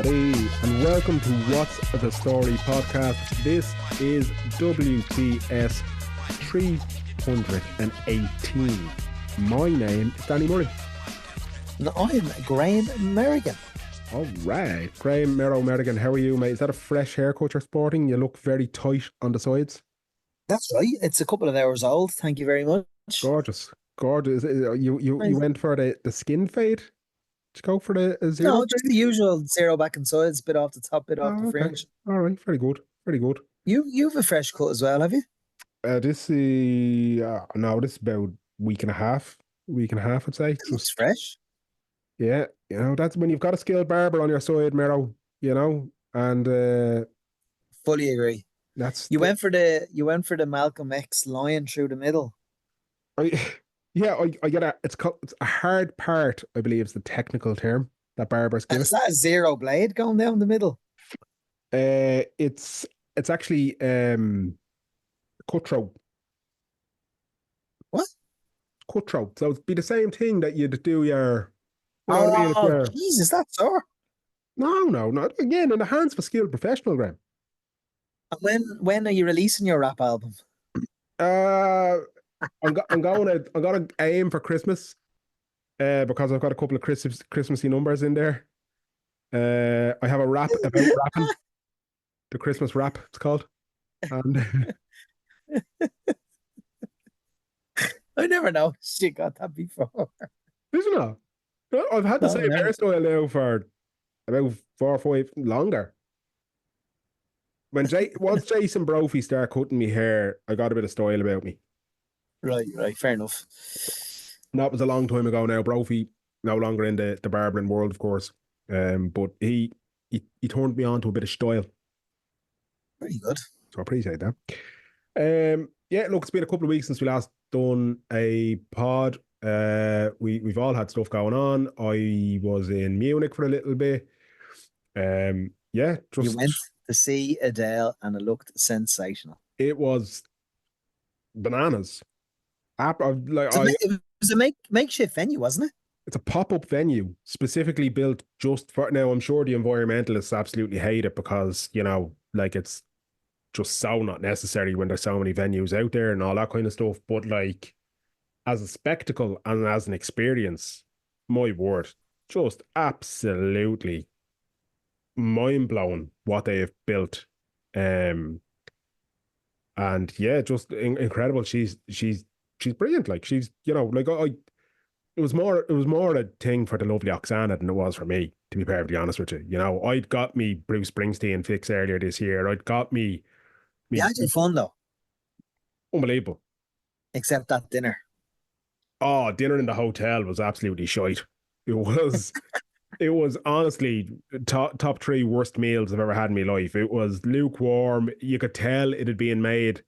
everybody, and welcome to What's the Story podcast. This is WTS 318. My name is Danny Murray. And I'm Graham Merrigan. All right, Graham Merrigan, how are you, mate? Is that a fresh haircut you're sporting? You look very tight on the sides. That's right. It's a couple of hours old. Thank you very much. Gorgeous. You went for the skin fade? Did you go for the zero? No, just the usual zero back and sides, bit off the top, bit off the fringe. All right, very good. You have a fresh cut as well, have you? This is about week and a half, I'd say. It's fresh. Yeah, that's when you've got a skilled barber on your side, Mero. And Fully agree. You went for the Malcolm X line through the middle. I get it's a hard part, I believe is the technical term that barbers give. Is that a zero blade going down the middle? It's actually cutthroat. What? Cutthroat. So it'd be the same thing that you'd do your. Jesus, that's sore. No, not again in the hands of a skilled professional, Graham. When are you releasing your rap album? I'm gonna aim for Christmas, because I've got a couple of Christmassy numbers in there. I have a rap about rapping, the Christmas rap it's called, and I never noticed you got that before. Isn't it? I've had the same hairstyle now for about 4 or 5 longer. Once Jason Brophy started cutting me hair, I got a bit of style about me. Right, fair enough. That was a long time ago now. Brophy no longer in the barbering world, of course. But he turned me on to a bit of style. Very good. So I appreciate that. Yeah, look, it's been a couple of weeks since we last done a pod. We've all had stuff going on. I was in Munich for a little bit. You went to see Adele and it looked sensational. It was bananas. It was a makeshift venue, wasn't it? It's a pop-up venue specifically built just for. Now, I'm sure the environmentalists absolutely hate it because, it's just so not necessary when there's so many venues out there and all that kind of stuff. But as a spectacle and as an experience, my word, just absolutely mind-blowing what they have built. And yeah, just incredible. She's brilliant. She's, it was more a thing for the lovely Oksana than it was for me, to be perfectly honest with you. I'd got me Bruce Springsteen fix earlier this year. I'd got me. Yeah, it's fun though. Unbelievable. Except that dinner. Oh, dinner in the hotel was absolutely shite. It was honestly top 3 worst meals I've ever had in my life. It was lukewarm. You could tell it had been made.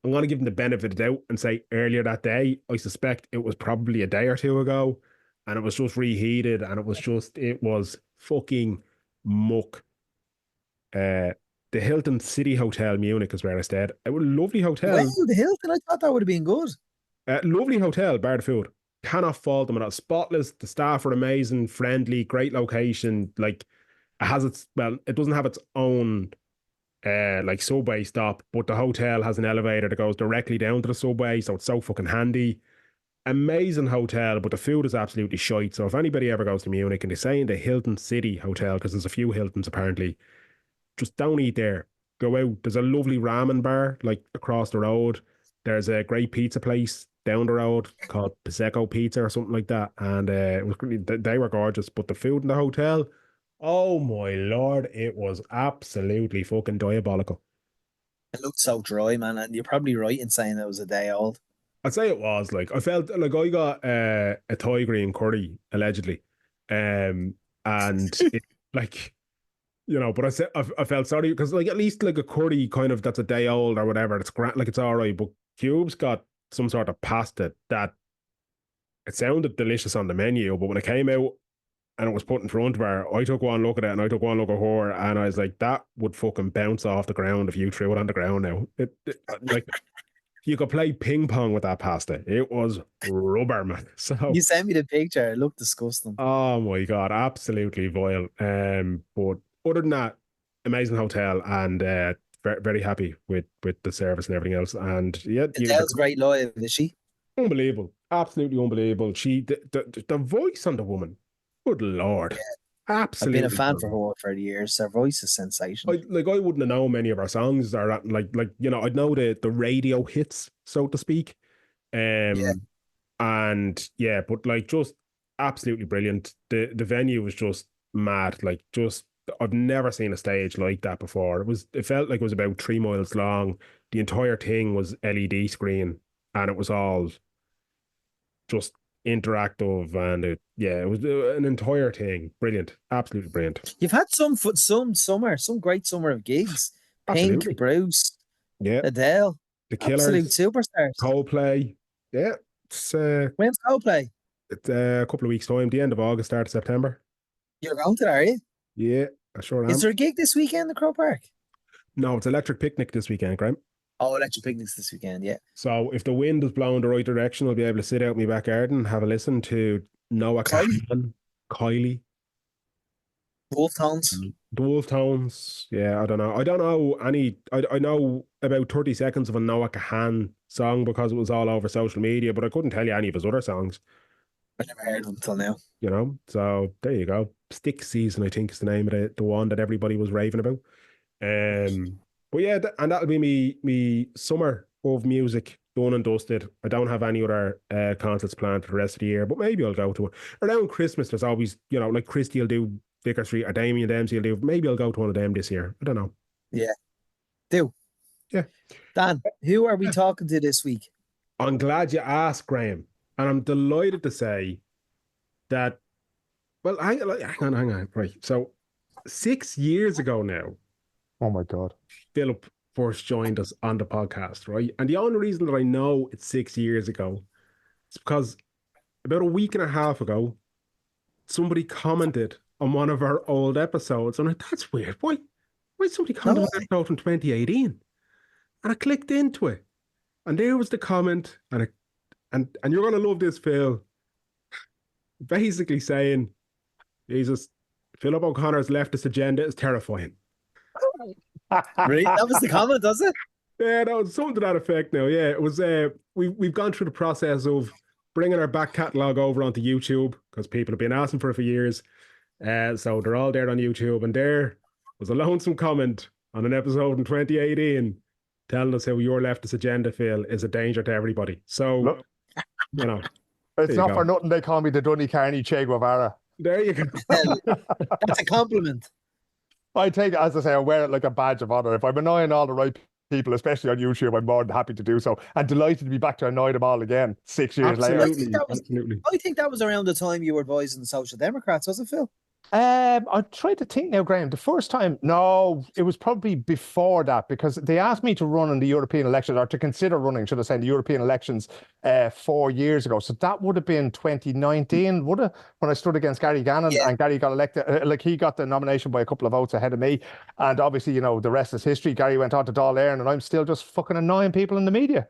I'm going to give them the benefit of the doubt and say earlier that day. I suspect it was probably a day or 2 ago, and it was just reheated, and it was fucking muck. The Hilton City Hotel Munich is where I stayed. It was a lovely hotel. Wow, the Hilton, I thought that would have been good. Lovely hotel, bar the food. Cannot fault them at all. Spotless. The staff are amazing, friendly, great location. It doesn't have its own subway stop, but the hotel has an elevator that goes directly down to the subway, so it's so fucking handy. Amazing hotel, but the food is absolutely shite. So if anybody ever goes to Munich and they say in the Hilton City Hotel, because there's a few Hiltons apparently, just don't eat there. Go out. There's a lovely ramen bar across the road. There's a great pizza place down the road called Prosecco Pizza or something like that, and they were gorgeous. But the food in the hotel, oh my lord, it was absolutely fucking diabolical. It looked so dry, man, and you're probably right in saying it was a day old. I'd say it was. I felt like I got a Thai green curry allegedly, and it, but I felt sorry because at least a curry kind of that's a day old or whatever, it's great, it's all right. But Cubes got some sort of pasta that it sounded delicious on the menu, but when it came out and it was put in front of her, I took one look at it and I took one look at her, and I was like, that would fucking bounce off the ground if you threw it on the ground now. You could play ping pong with that pasta. It was rubber, man. So, You sent me the picture. It looked disgusting. oh my God, absolutely vile. But other than that, amazing hotel and very, very happy with the service and everything else. And yeah, Adele's great live, is she? unbelievable, absolutely unbelievable. The voice on the woman, good Lord, I've been a absolutely fan for brilliant. her for years. Her voice is sensational. I wouldn't have known many of her songs or I'd know the radio hits, so to speak. Yeah. Um and yeah, but like just absolutely brilliant. The venue was just mad. Like just I've never seen a stage like that before. It felt like it was about 3 miles long. The entire thing was LED screen and it was all just interactive and it was an entire thing. Brilliant. Absolutely brilliant. You've had some great summer of gigs. Pink, Absolutely. Bruce, Yeah. Adele, The absolute Killers, superstars. Coldplay. Yeah. It's When's Coldplay? a couple of weeks' time, the end of August, start of September. You're going to that, are you? Yeah, I sure Is am. there a gig this weekend in Crow Park? No, it's Electric Picnic this weekend, Graham. Oh, Electric Picnics this weekend, yeah. So if the wind is blowing the right direction, I'll be able to sit out in my back garden and have a listen to Noah Kylie, Kahan, Kylie, Wolf Tones. the Wolf Tones. Yeah, I don't know. I don't know any. I know about 30 seconds of a Noah Kahan song because it was all over social media, but I couldn't tell you any of his other songs. I never heard of them until now. So there you go. Stick Season, I think, is the name of the one that everybody was raving about. But yeah, and that'll be me summer of music done and dusted. I don't have any other concerts planned for the rest of the year, but maybe I'll go to it. Around Christmas, there's always, like Christy will do Vicar Street or Damien Dempsey will do. Maybe I'll go to one of them this year. I don't know. Yeah, do. Yeah. Dan, who are we talking to this week? I'm glad you asked, Graham. And I'm delighted to say that, well, hang on. Right. So 6 years ago now, oh my God, Philip first joined us on the podcast, right? And the only reason that I know it's 6 years ago is because about a week and a half ago, somebody commented on one of our old episodes. And I'm like, that's weird. Why somebody commented on an episode from 2018? And I clicked into it. And there was the comment, and you're going to love this, Phil. Basically saying, Jesus, Philip O'Connor's leftist agenda is terrifying. Really? That was the comment, does it? Yeah, that was something to that effect now. Yeah, it was, we've gone through the process of bringing our back catalogue over onto YouTube because people have been asking for it for years. So they're all there on YouTube. And there was a lonesome comment on an episode in 2018 telling us how your leftist agenda, Phil, is a danger to everybody. So, look, it's not for nothing they call me the Dunny Carney Che Guevara. There you go. That's a compliment. I take it, as I say, I wear it like a badge of honor. If I'm annoying all the right people, especially on YouTube, I'm more than happy to do so. And delighted to be back to annoy them all again 6 years later. I think that was around the time you were advising the Social Democrats, was it, Phil? I tried to think now, Graham. The first time, no, it was probably before that because they asked me to run in the European elections, or to consider running, should I say, in the European elections 4 years ago. So that would have been 2019, when I stood against Gary Gannon, and Gary got elected. He got the nomination by a couple of votes ahead of me. And obviously, the rest is history. Gary went on to Dáil Éireann, and I'm still just fucking annoying people in the media.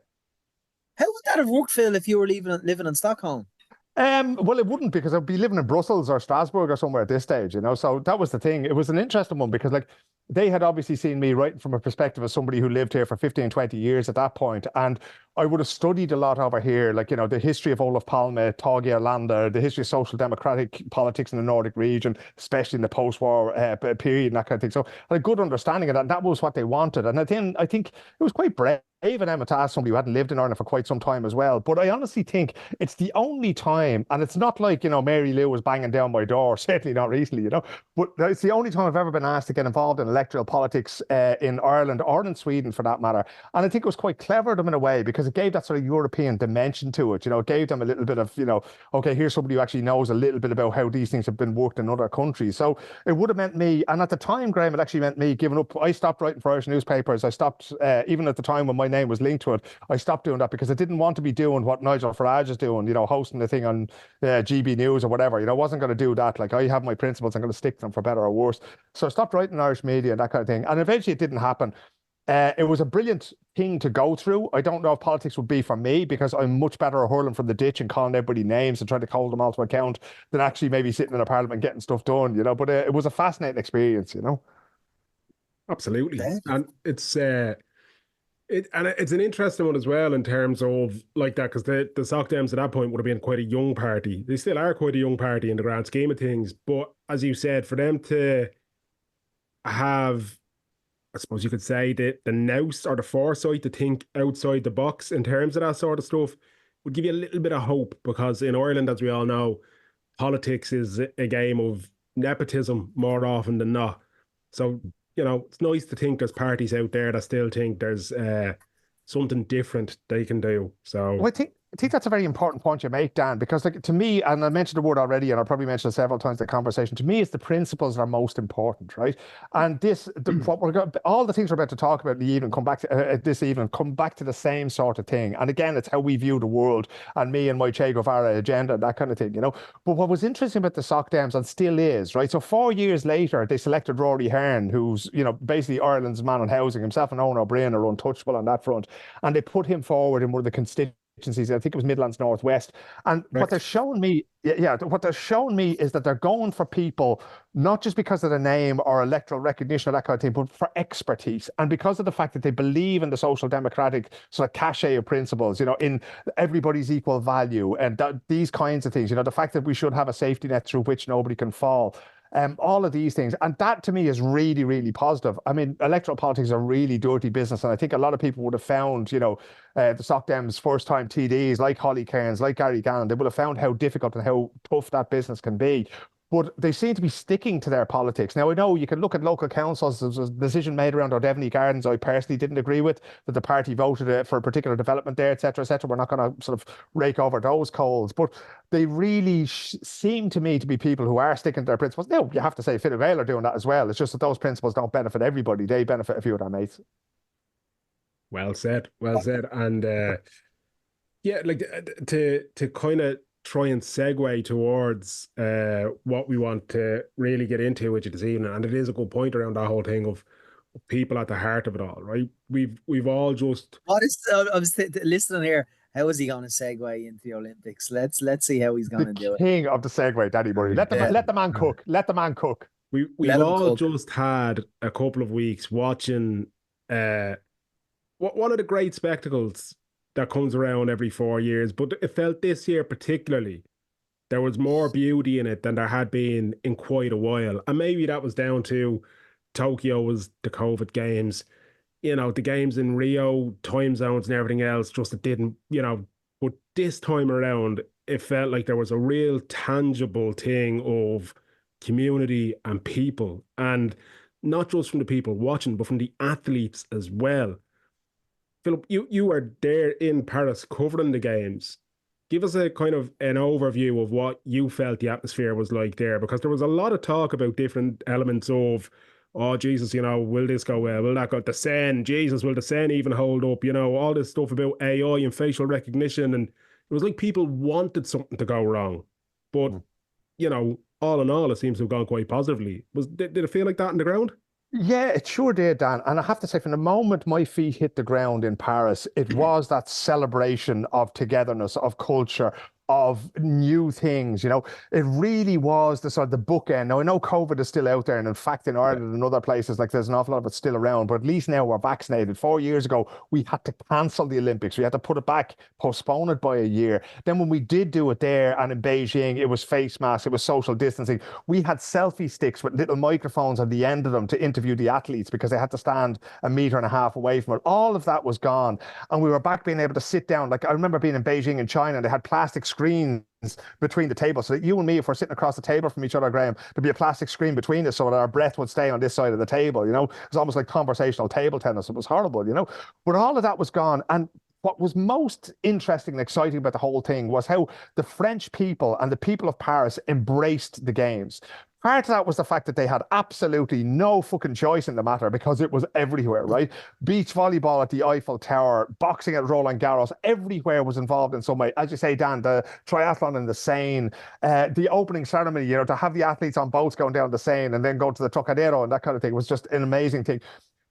How would that have worked, Phil, if you were living in Stockholm? Well, it wouldn't, because I'd be living in Brussels or Strasbourg or somewhere at this stage, So that was the thing. It was an interesting one because, they had obviously seen me writing from a perspective of somebody who lived here for 15, 20 years at that point. And I would have studied a lot over here, the history of Olof Palme, Tage Erlander, the history of social democratic politics in the Nordic region, especially in the post-war period and that kind of thing. So I had a good understanding of that. And that was what they wanted. And then I think it was quite brave of Emma to ask somebody who hadn't lived in Ireland for quite some time as well. But I honestly think it's the only time, and it's not like, Mary Lou was banging down my door, certainly not recently, but it's the only time I've ever been asked to get involved in electoral politics in Ireland or in Sweden for that matter. And I think it was quite clever of them in a way because it gave that sort of European dimension to it. It gave them a little bit of, okay, here's somebody who actually knows a little bit about how these things have been worked in other countries. So it would have meant me, and at the time, Graham, it actually meant me giving up. I stopped writing for Irish newspapers. I stopped, even at the time when my name was linked to it, I stopped doing that because I didn't want to be doing what Nigel Farage is doing, hosting the thing on GB News or whatever. I wasn't going to do that. I have my principles, I'm going to stick to them for better or worse. So I stopped writing Irish media and that kind of thing. And eventually it didn't happen. It was a brilliant thing to go through. I don't know if politics would be for me, because I'm much better at hurling from the ditch and calling everybody names and trying to hold them all to account than actually maybe sitting in a parliament getting stuff done, you know. But it was a fascinating experience, you know. Absolutely. Yeah. And it's it's an interesting one as well in terms of like that, because the Soc Dems at that point would have been quite a young party. They still are quite a young party in the grand scheme of things. But as you said, for them to have, I suppose you could say, the nous or the foresight to think outside the box in terms of that sort of stuff would give you a little bit of hope, because in Ireland, as we all know, politics is a game of nepotism more often than not. So, you know, it's nice to think there's parties out there that still think there's something different they can do. So Well, I think that's a very important point you make, Dan, because like to me, and I mentioned the word already, and I probably mentioned it several times in the conversation, to me, it's the principles that are most important, right? And what we're going, all the things we're about to talk about in the evening come back to this evening, come back to the same sort of thing. And again, it's how we view the world, and me and my Che Guevara agenda, that kind of thing, you know. But what was interesting about the Soc Dems, and still is, right? So 4 years later, they selected Rory Hearn, who's, you know, basically Ireland's man on housing. Himself and Owen O'Brien are untouchable on that front, and they put him forward in one of the constituencies. I think it was Midlands Northwest. And what they're showing me, what they're showing me is that they're going for people, not just because of the name or electoral recognition or that kind of thing, but for expertise. And because of the fact that they believe in the social democratic sort of cachet of principles, you know, in everybody's equal value and these kinds of things, you know, the fact that we should have a safety net through which nobody can fall. All of these things. And that to me is really, really positive. I mean, electoral politics are really dirty business. And I think a lot of people would have found, you know, the Soc Dems first time TDs like Holly Cairns, like Gary Gannon, they would have found how difficult and how tough that business can be. But they seem to be sticking to their politics. Now, I know you can look at local councils. There was a decision made around O'Devney Gardens I personally didn't agree with, that the party voted for a particular development there, etc., etc. We're not going to sort of rake over those coals. But they really seem to me to be people who are sticking to their principles. Now, you have to say Fine Gael are doing that as well. It's just that those principles don't benefit everybody. They benefit a few of their mates. well said, well said. And yeah, like to kind of try and segue towards what we want to really get into with you this evening. And it is a good point around that whole thing of people at the heart of it all, right? We've all just I was listening here. How is he going to segue into the Olympics? Let's see how he's going to do it. King of the segue, Daddy Murray. Let the man cook. Let the man cook. We've all just had a couple of weeks watching one of the great spectacles that comes around every 4 years, but it felt this year particularly there was more beauty in it than there had been in quite a while. And maybe that was down to Tokyo was the COVID games, you know, the games in Rio, time zones and everything else, just it didn't, you know, but this time around, it felt like there was a real tangible thing of community and people, and not just from the people watching, but from the athletes as well. Philip, you were there in Paris covering the games. Give us a kind of an overview of what you felt the atmosphere was like there, because there was a lot of talk about different elements of, oh, Jesus, you know, will this go well? Will that go? The Sen, Jesus, will the Sen even hold up? You know, all this stuff about AI and facial recognition. And it was like people wanted something to go wrong. But, you know, all in all, it seems to have gone quite positively. Did it feel like that on the ground? Yeah, it sure did, Dan. And I have to say, from the moment my feet hit the ground in Paris, it was that celebration of togetherness, of culture, of new things. You know, it really was the sort of the bookend. Now, I know COVID is still out there, and in fact, in Ireland and other places, like there's an awful lot of it still around, but at least now we're vaccinated. 4 years ago, we had to cancel the Olympics. We had to put it back, postpone it by a year. Then when we did do it there and in Beijing, it was face masks, it was social distancing. We had selfie sticks with little microphones at the end of them to interview the athletes because they had to stand 1.5 meters away from it. All of that was gone. And we were back being able to sit down. Like I remember being in Beijing in China, and they had plastic screens between the tables, so that you and me, if we're sitting across the table from each other, Graham, there'd be a plastic screen between us so that our breath would stay on this side of the table. You know, it was almost like conversational table tennis. It was horrible, you know, but all of that was gone. And what was most interesting and exciting about the whole thing was how the French people and the people of Paris embraced the games. Part of that was the fact that they had absolutely no fucking choice in the matter because it was everywhere, right? Beach volleyball at the Eiffel Tower, boxing at Roland Garros, everywhere was involved in some way. As you say, Dan, the triathlon in the Seine, the opening ceremony, you know, to have the athletes on boats going down the Seine and then go to the Trocadero and that kind of thing was just an amazing thing.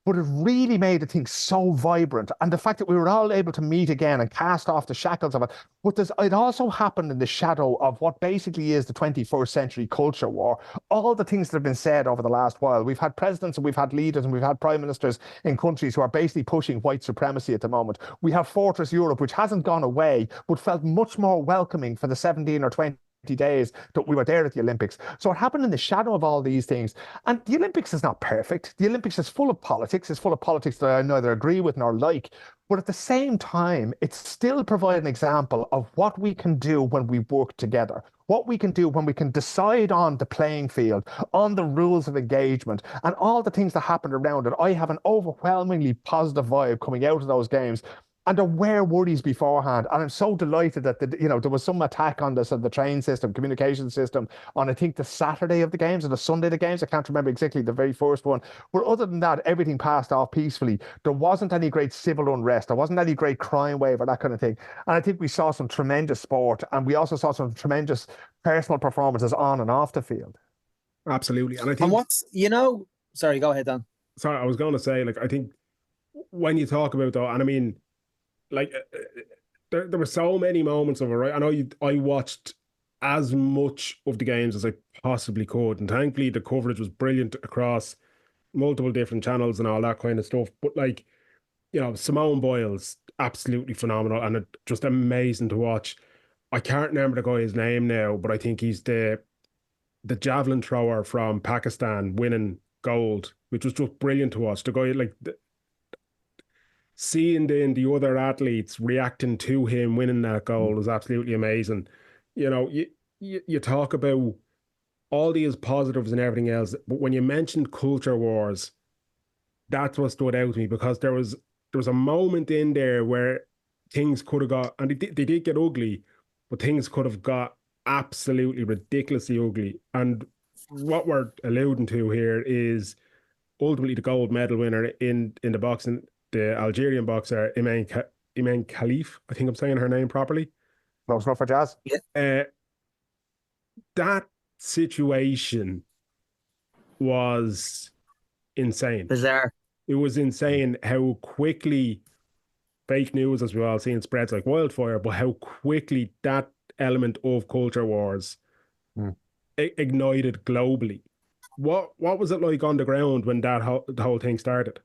but it really made the thing so vibrant. And the fact that we were all able to meet again and cast off the shackles of it. But it also happened in the shadow of what basically is the 21st century culture war. All the things that have been said over the last while. We've had presidents and we've had leaders and we've had prime ministers in countries who are basically pushing white supremacy at the moment. We have Fortress Europe, which hasn't gone away, but felt much more welcoming for the 17 or 20 days that we were there at the Olympics. So it happened in the shadow of all these things. And the Olympics is not perfect. The Olympics is full of politics. It's full of politics that I neither agree with nor like. But at the same time, it still provides an example of what we can do when we work together, what we can do when we can decide on the playing field, on the rules of engagement, and all the things that happened around it. I have an overwhelmingly positive vibe coming out of those games. And there were worries beforehand. And I'm so delighted that, there was some attack on the train system, communication system, on, I think, the Saturday of the games or the Sunday of the games. I can't remember exactly the very first one. But other than that, everything passed off peacefully. There wasn't any great civil unrest. There wasn't any great crime wave or that kind of thing. And I think we saw some tremendous sport. And we also saw some tremendous personal performances on and off the field. Absolutely. And I think... And what's, sorry, go ahead, Dan. Sorry, I was going to say, I think when you talk about, though, and I mean, there were so many moments of it, right? I know I watched as much of the games as I possibly could, and thankfully the coverage was brilliant across multiple different channels and all that kind of stuff. But Simone Biles, absolutely phenomenal and just amazing to watch. I can't remember the guy's name now, but I think he's the javelin thrower from Pakistan winning gold, which was just brilliant to watch. The guy, seeing the other athletes reacting to him winning that goal was absolutely amazing. You talk about all these positives and everything else, but when you mentioned culture wars, that's what stood out to me, because there was a moment in there where things could have got, and they did get ugly, but things could have got absolutely ridiculously ugly. And what we're alluding to here is ultimately the gold medal winner in the boxing, the Algerian boxer Iman Khalif. I think I'm saying her name properly. Close enough for Jazz. Yeah. That situation was insane. Bizarre. It was insane how quickly fake news, as we've all seen, spreads like wildfire, but how quickly that element of culture wars ignited globally. What was it like on the ground when the whole thing started?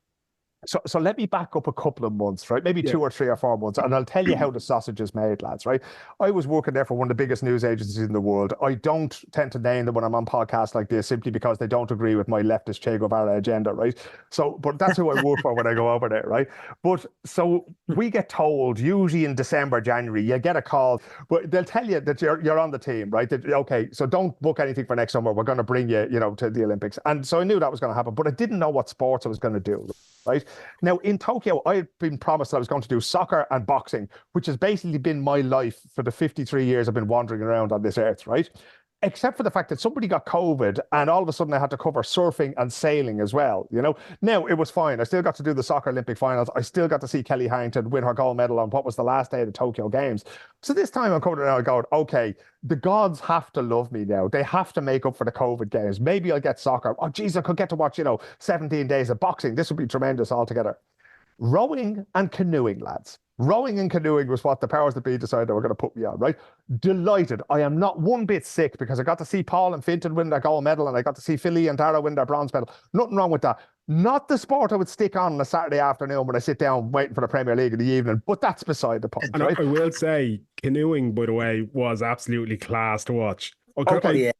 So let me back up a couple of months, right? Maybe 2 or 3 or 4 months, and I'll tell you how the sausage is made, lads, right? I was working there for one of the biggest news agencies in the world. I don't tend to name them when I'm on podcasts like this, simply because they don't agree with my leftist Che Guevara agenda, right? So, but that's who I work for when I go over there, right? But so we get told, usually in December, January, you get a call, but they'll tell you that you're on the team, right? That, okay, so don't book anything for next summer. We're going to bring you, to the Olympics. And so I knew that was going to happen, but I didn't know what sports I was going to do. Right now in Tokyo, I had been promised that I was going to do soccer and boxing, which has basically been my life for the 53 years I've been wandering around on this earth, right? Except for the fact that somebody got COVID and all of a sudden I had to cover surfing and sailing as well, Now, it was fine. I still got to do the soccer Olympic finals. I still got to see Kelly Harrington win her gold medal on what was the last day of the Tokyo Games. So this time I'm coming around going, okay, the gods have to love me now. They have to make up for the COVID games. Maybe I'll get soccer. Oh, geez, I could get to watch, 17 days of boxing. This would be tremendous altogether. Rowing and canoeing, lads. Rowing and canoeing was what the powers that be decided they were going to put me on, right? Delighted. I am not one bit sick because I got to see Paul and Finton win their gold medal and I got to see Philly and Dara win their bronze medal. Nothing wrong with that. Not the sport I would stick on a Saturday afternoon when I sit down waiting for the Premier League in the evening, but that's beside the point. And right? I will say, canoeing, by the way, was absolutely class to watch. Okay.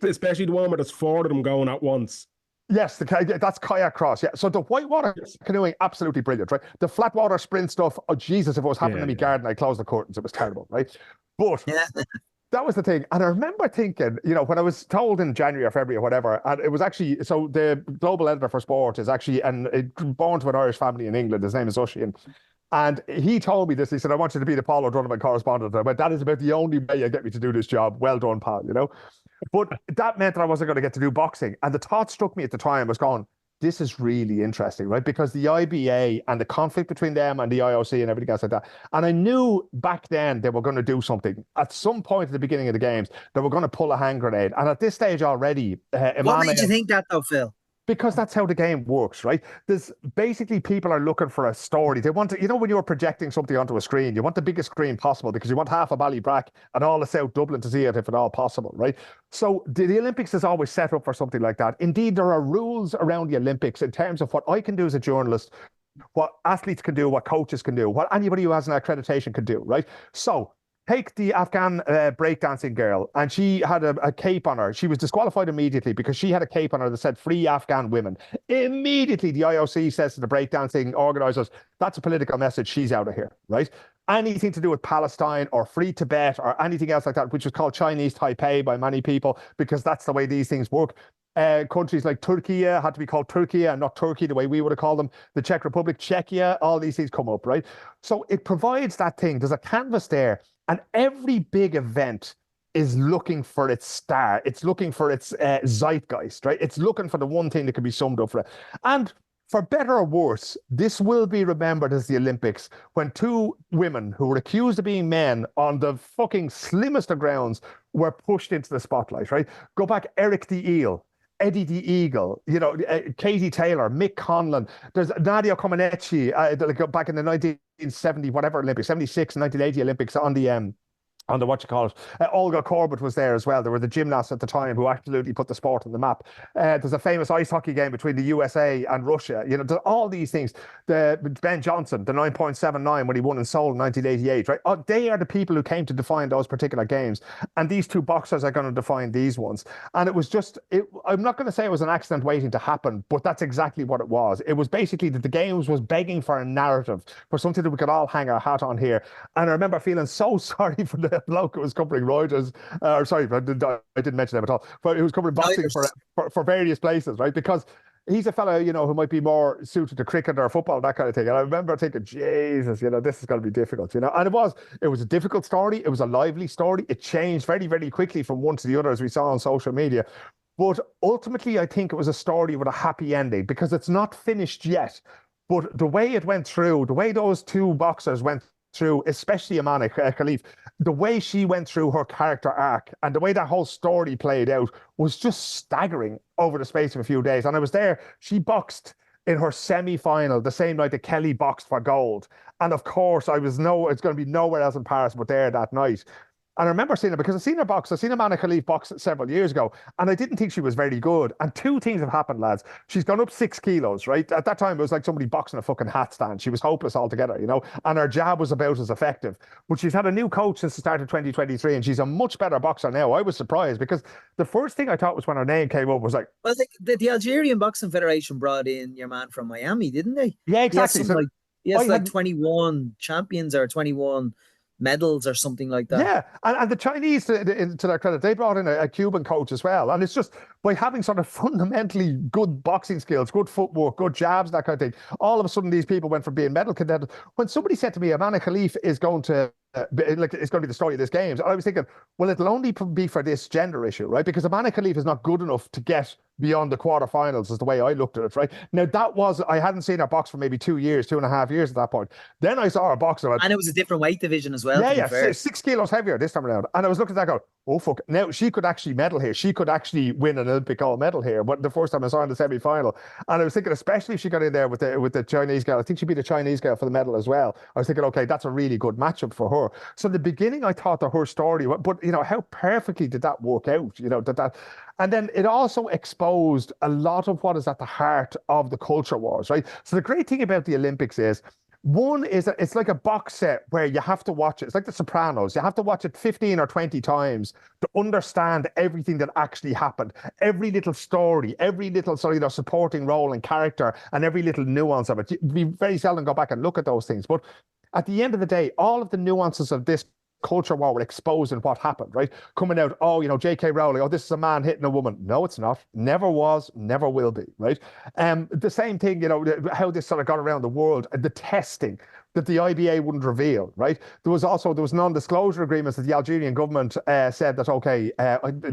Especially the one where there's 4 of them going at once. Yes, that's kayak cross. Yeah, so the whitewater canoeing, absolutely brilliant, right? The flat water sprint stuff, oh Jesus, if it was happening in my garden, I'd close the curtains. It was terrible, right? But that was the thing. And I remember thinking, when I was told in January or February or whatever, and it was actually, so the global editor for sport is actually born to an Irish family in England. His name is Oisin. And he told me this. He said, I want you to be the Paul O'Donovan correspondent. I went, that is about the only way you get me to do this job. Well done, pal, But that meant that I wasn't going to get to do boxing. And the thought struck me at the time was going, this is really interesting, right? Because the IBA and the conflict between them and the IOC and everything else like that. And I knew back then they were going to do something. At some point at the beginning of the games, they were going to pull a hand grenade. And at this stage already... what made you think that though, Phil? Because that's how the game works, right? There's basically people are looking for a story. They want to, you know, when you're projecting something onto a screen, you want the biggest screen possible because you want half of Ballybrack and all of South Dublin to see it if at all possible, right? So the Olympics is always set up for something like that. Indeed, there are rules around the Olympics in terms of what I can do as a journalist, what athletes can do, what coaches can do, what anybody who has an accreditation can do, right? So take the Afghan breakdancing girl, and she had a cape on her. She was disqualified immediately because she had a cape on her that said "Free Afghan Women." Immediately, the IOC says to the breakdancing organisers, that's a political message. She's out of here, right? Anything to do with Palestine or Free Tibet or anything else like that, which was called Chinese Taipei by many people, because that's the way these things work. Countries like Turkey had to be called Turkey and not Turkey the way we would have called them. The Czech Republic, Czechia, all these things come up, right? So it provides that thing. There's a canvas there. And every big event is looking for its star. It's looking for its zeitgeist, right? It's looking for the one thing that can be summed up for it. And for better or worse, this will be remembered as the Olympics when two women who were accused of being men on the fucking slimmest of grounds were pushed into the spotlight, right? Go back, Eric the Eel, Eddie the Eagle, you know, Katie Taylor, Mick Conlon. There's Nadia Comaneci, back in the 1970 whatever Olympics, 76, 1980 Olympics on the what you call it. Olga Korbut was there as well. There were the gymnasts at the time who absolutely put the sport on the map. There's a famous ice hockey game between the USA and Russia. You know, all these things. Ben Johnson, the 9.79 when he won in Seoul in 1988, right? They are the people who came to define those particular games. And these two boxers are going to define these ones. And it was just, I'm not going to say it was an accident waiting to happen, but that's exactly what it was. It was basically that the games was begging for a narrative, for something that we could all hang our hat on here. And I remember feeling so sorry for the bloke who was covering Reuters, sorry, I didn't mention him at all, but he was covering boxing for various places, right? Because he's a fellow, you know, who might be more suited to cricket or football, that kind of thing. And I remember thinking, Jesus, you know, this is going to be difficult, you know. And it was a difficult story. It was a lively story. It changed very, very quickly from one to the other, as we saw on social media. But ultimately, I think it was a story with a happy ending because it's not finished yet. But the way it went through, the way those two boxers went through, especially Amanda Khalif, the way she went through her character arc and the way that whole story played out was just staggering over the space of a few days. And I was there. She boxed in her semi-final the same night that Kelly boxed for gold. And of course, it's going to be nowhere else in Paris but there that night. And I remember seeing her because I've seen her box. I've seen Amanda Khalif box several years ago, and I didn't think she was very good. And two things have happened, lads. She's gone up 6 kilos, right? At that time, it was like somebody boxing a fucking hat stand. She was hopeless altogether, you know, and her jab was about as effective. But she's had a new coach since the start of 2023, and she's a much better boxer now. I was surprised because the first thing I thought was when her name came up was like... Well, the Algerian Boxing Federation brought in your man from Miami, didn't they? Yeah, exactly. He has like 21 champions or 21... medals or something like that. Yeah, and the Chinese, to their credit, they brought in a Cuban coach as well. And it's just by having sort of fundamentally good boxing skills, good footwork, good jabs, that kind of thing, all of a sudden these people went from being medal contenders. When somebody said to me, Amanda Khalif is going to it's going to be the story of this games, and I was thinking, well, it'll only be for this gender issue, right? Because Amanda Khalif is not good enough to get beyond the quarterfinals, is the way I looked at it, right? Now, I hadn't seen her box for maybe 2 years, 2.5 years at that point. Then I saw her box. And it was a different weight division as well. Yeah, 6 kilos heavier this time around. And I was looking at that going, oh, fuck. Now, she could actually medal here. She could actually win an Olympic gold medal here. But the first time I saw her in the semi-final. And I was thinking, especially if she got in there with the Chinese girl, I think she'd be the Chinese girl for the medal as well. I was thinking, okay, that's a really good matchup for her. So in the beginning, I thought that her story, but, you know, how perfectly did that work out? You know, and then it also exposed a lot of what is at the heart of the culture wars, right? So the great thing about the Olympics is, one is that it's like a box set where you have to watch it. It's like The Sopranos. You have to watch it 15 or 20 times to understand everything that actually happened. Every little story, every little supporting role and character, and every little nuance of it. We very seldom go back and look at those things. But at the end of the day, all of the nuances of this culture war were exposing what happened, right? Coming out, oh, you know, J.K. Rowling, oh, this is a man hitting a woman. No, it's not. Never was, never will be, right? The same thing, you know, how this sort of got around the world, the testing that the IBA wouldn't reveal, right? There was non-disclosure agreements that the Algerian government said that, okay,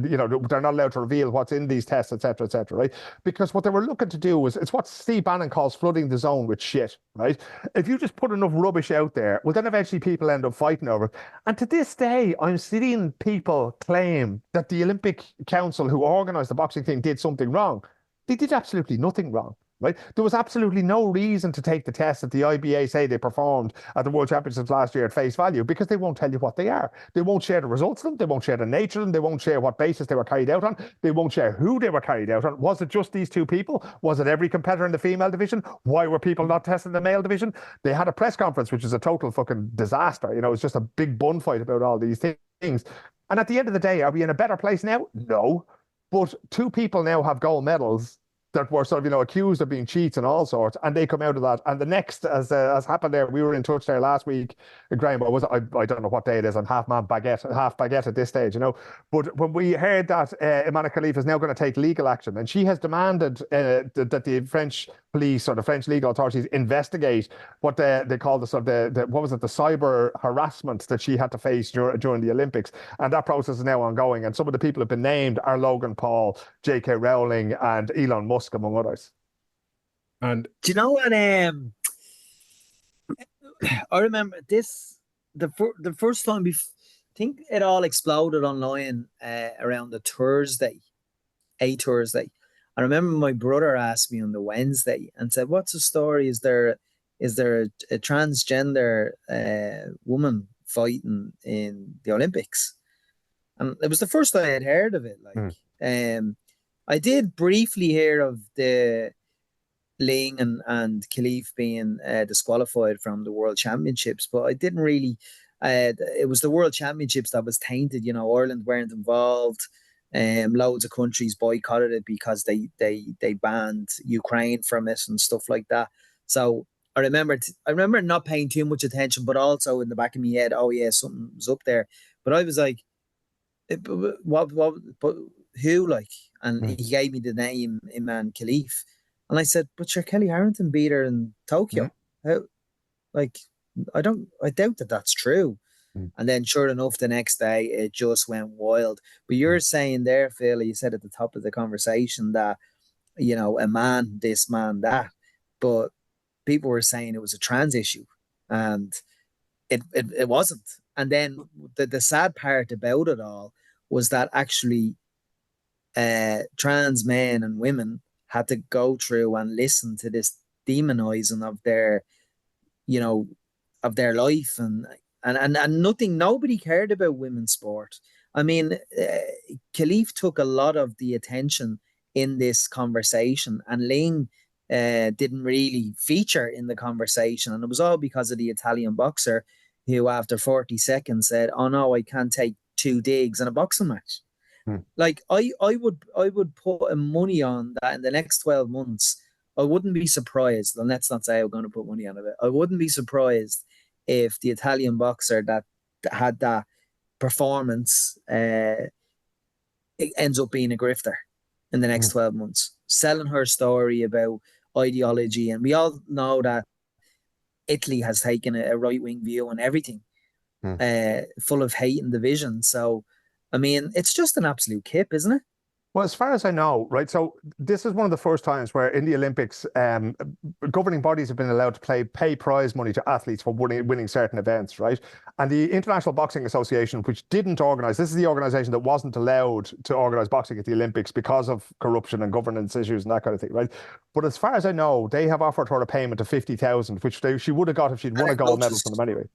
you know, they're not allowed to reveal what's in these tests, et cetera, right? Because what they were looking to do was, it's what Steve Bannon calls flooding the zone with shit, right? If you just put enough rubbish out there, well, then eventually people end up fighting over it. And to this day, I'm seeing people claim that the Olympic Council who organised the boxing thing did something wrong. They did absolutely nothing wrong. Right? There was absolutely no reason to take the test that the IBA say they performed at the World Championships last year at face value, because they won't tell you what they are. They won't share the results of them. They won't share the nature of them. They won't share what basis they were carried out on. They won't share who they were carried out on. Was it just these two people? Was it every competitor in the female division? Why were people not testing the male division? They had a press conference, which is a total fucking disaster. You know, it's just a big bun fight about all these things. And at the end of the day, are we in a better place now? No. But two people now have gold medals that were sort of, you know, accused of being cheats and all sorts, and they come out of that. And the next, as happened there, we were in touch there last week, Graham, I don't know what day it is, I'm half baguette at this stage, you know. But when we heard that Imane Khelif is now going to take legal action, and she has demanded that the French police or the French legal authorities investigate what they call the sort of the what was it, the cyber harassment that she had to face during the Olympics. And that process is now ongoing. And some of the people who have been named are Logan Paul, J.K. Rowling, and Elon Musk, among others. And do you know what? I remember this the first time I think it all exploded online around a Thursday. I remember my brother asked me on the Wednesday and said, "What's the story? Is there a transgender woman fighting in the Olympics?" And it was the first I had heard of it. I did briefly hear of the Ling and Khelif being disqualified from the World Championships, but I didn't really. It was the World Championships that was tainted. You know, Ireland weren't involved. Loads of countries boycotted it because they banned Ukraine from it and stuff like that. So I remember not paying too much attention, but also in the back of my head, oh yeah, something's up there. But I was like, what, but who, like? And he gave me the name Imane Khelif, and I said, but sure, Kelly Harrington beat her in Tokyo. How, like, I doubt that that's true. And then sure enough, the next day it just went wild. But you're saying there, Phil, you said at the top of the conversation that, you know, a man this, man that, but people were saying it was a trans issue, and it wasn't. And then the sad part about it all was that actually trans men and women had to go through and listen to this demonizing of their, you know, of their life, and nothing, nobody cared about women's sport. I mean, Khelif took a lot of the attention in this conversation, and Ling didn't really feature in the conversation. And it was all because of the Italian boxer who, after 40 seconds, said, "Oh no, I can't take 2 digs in a boxing match." Like, I would put money on that in the next 12 months. I wouldn't be surprised, and let's not say I'm going to put money on it. I wouldn't be surprised if the Italian boxer that had that performance it ends up being a grifter in the next 12 months, selling her story about ideology. And we all know that Italy has taken a right-wing view on everything, full of hate and division. So, I mean, it's just an absolute kip, isn't it? Well, as far as I know, right, so this is one of the first times where in the Olympics, governing bodies have been allowed to pay prize money to athletes for winning certain events, right? And the International Boxing Association, which didn't organise, this is the organisation that wasn't allowed to organise boxing at the Olympics because of corruption and governance issues and that kind of thing, right? But as far as I know, they have offered her a payment of 50,000, which she would have got if she'd won a gold medal from them anyway.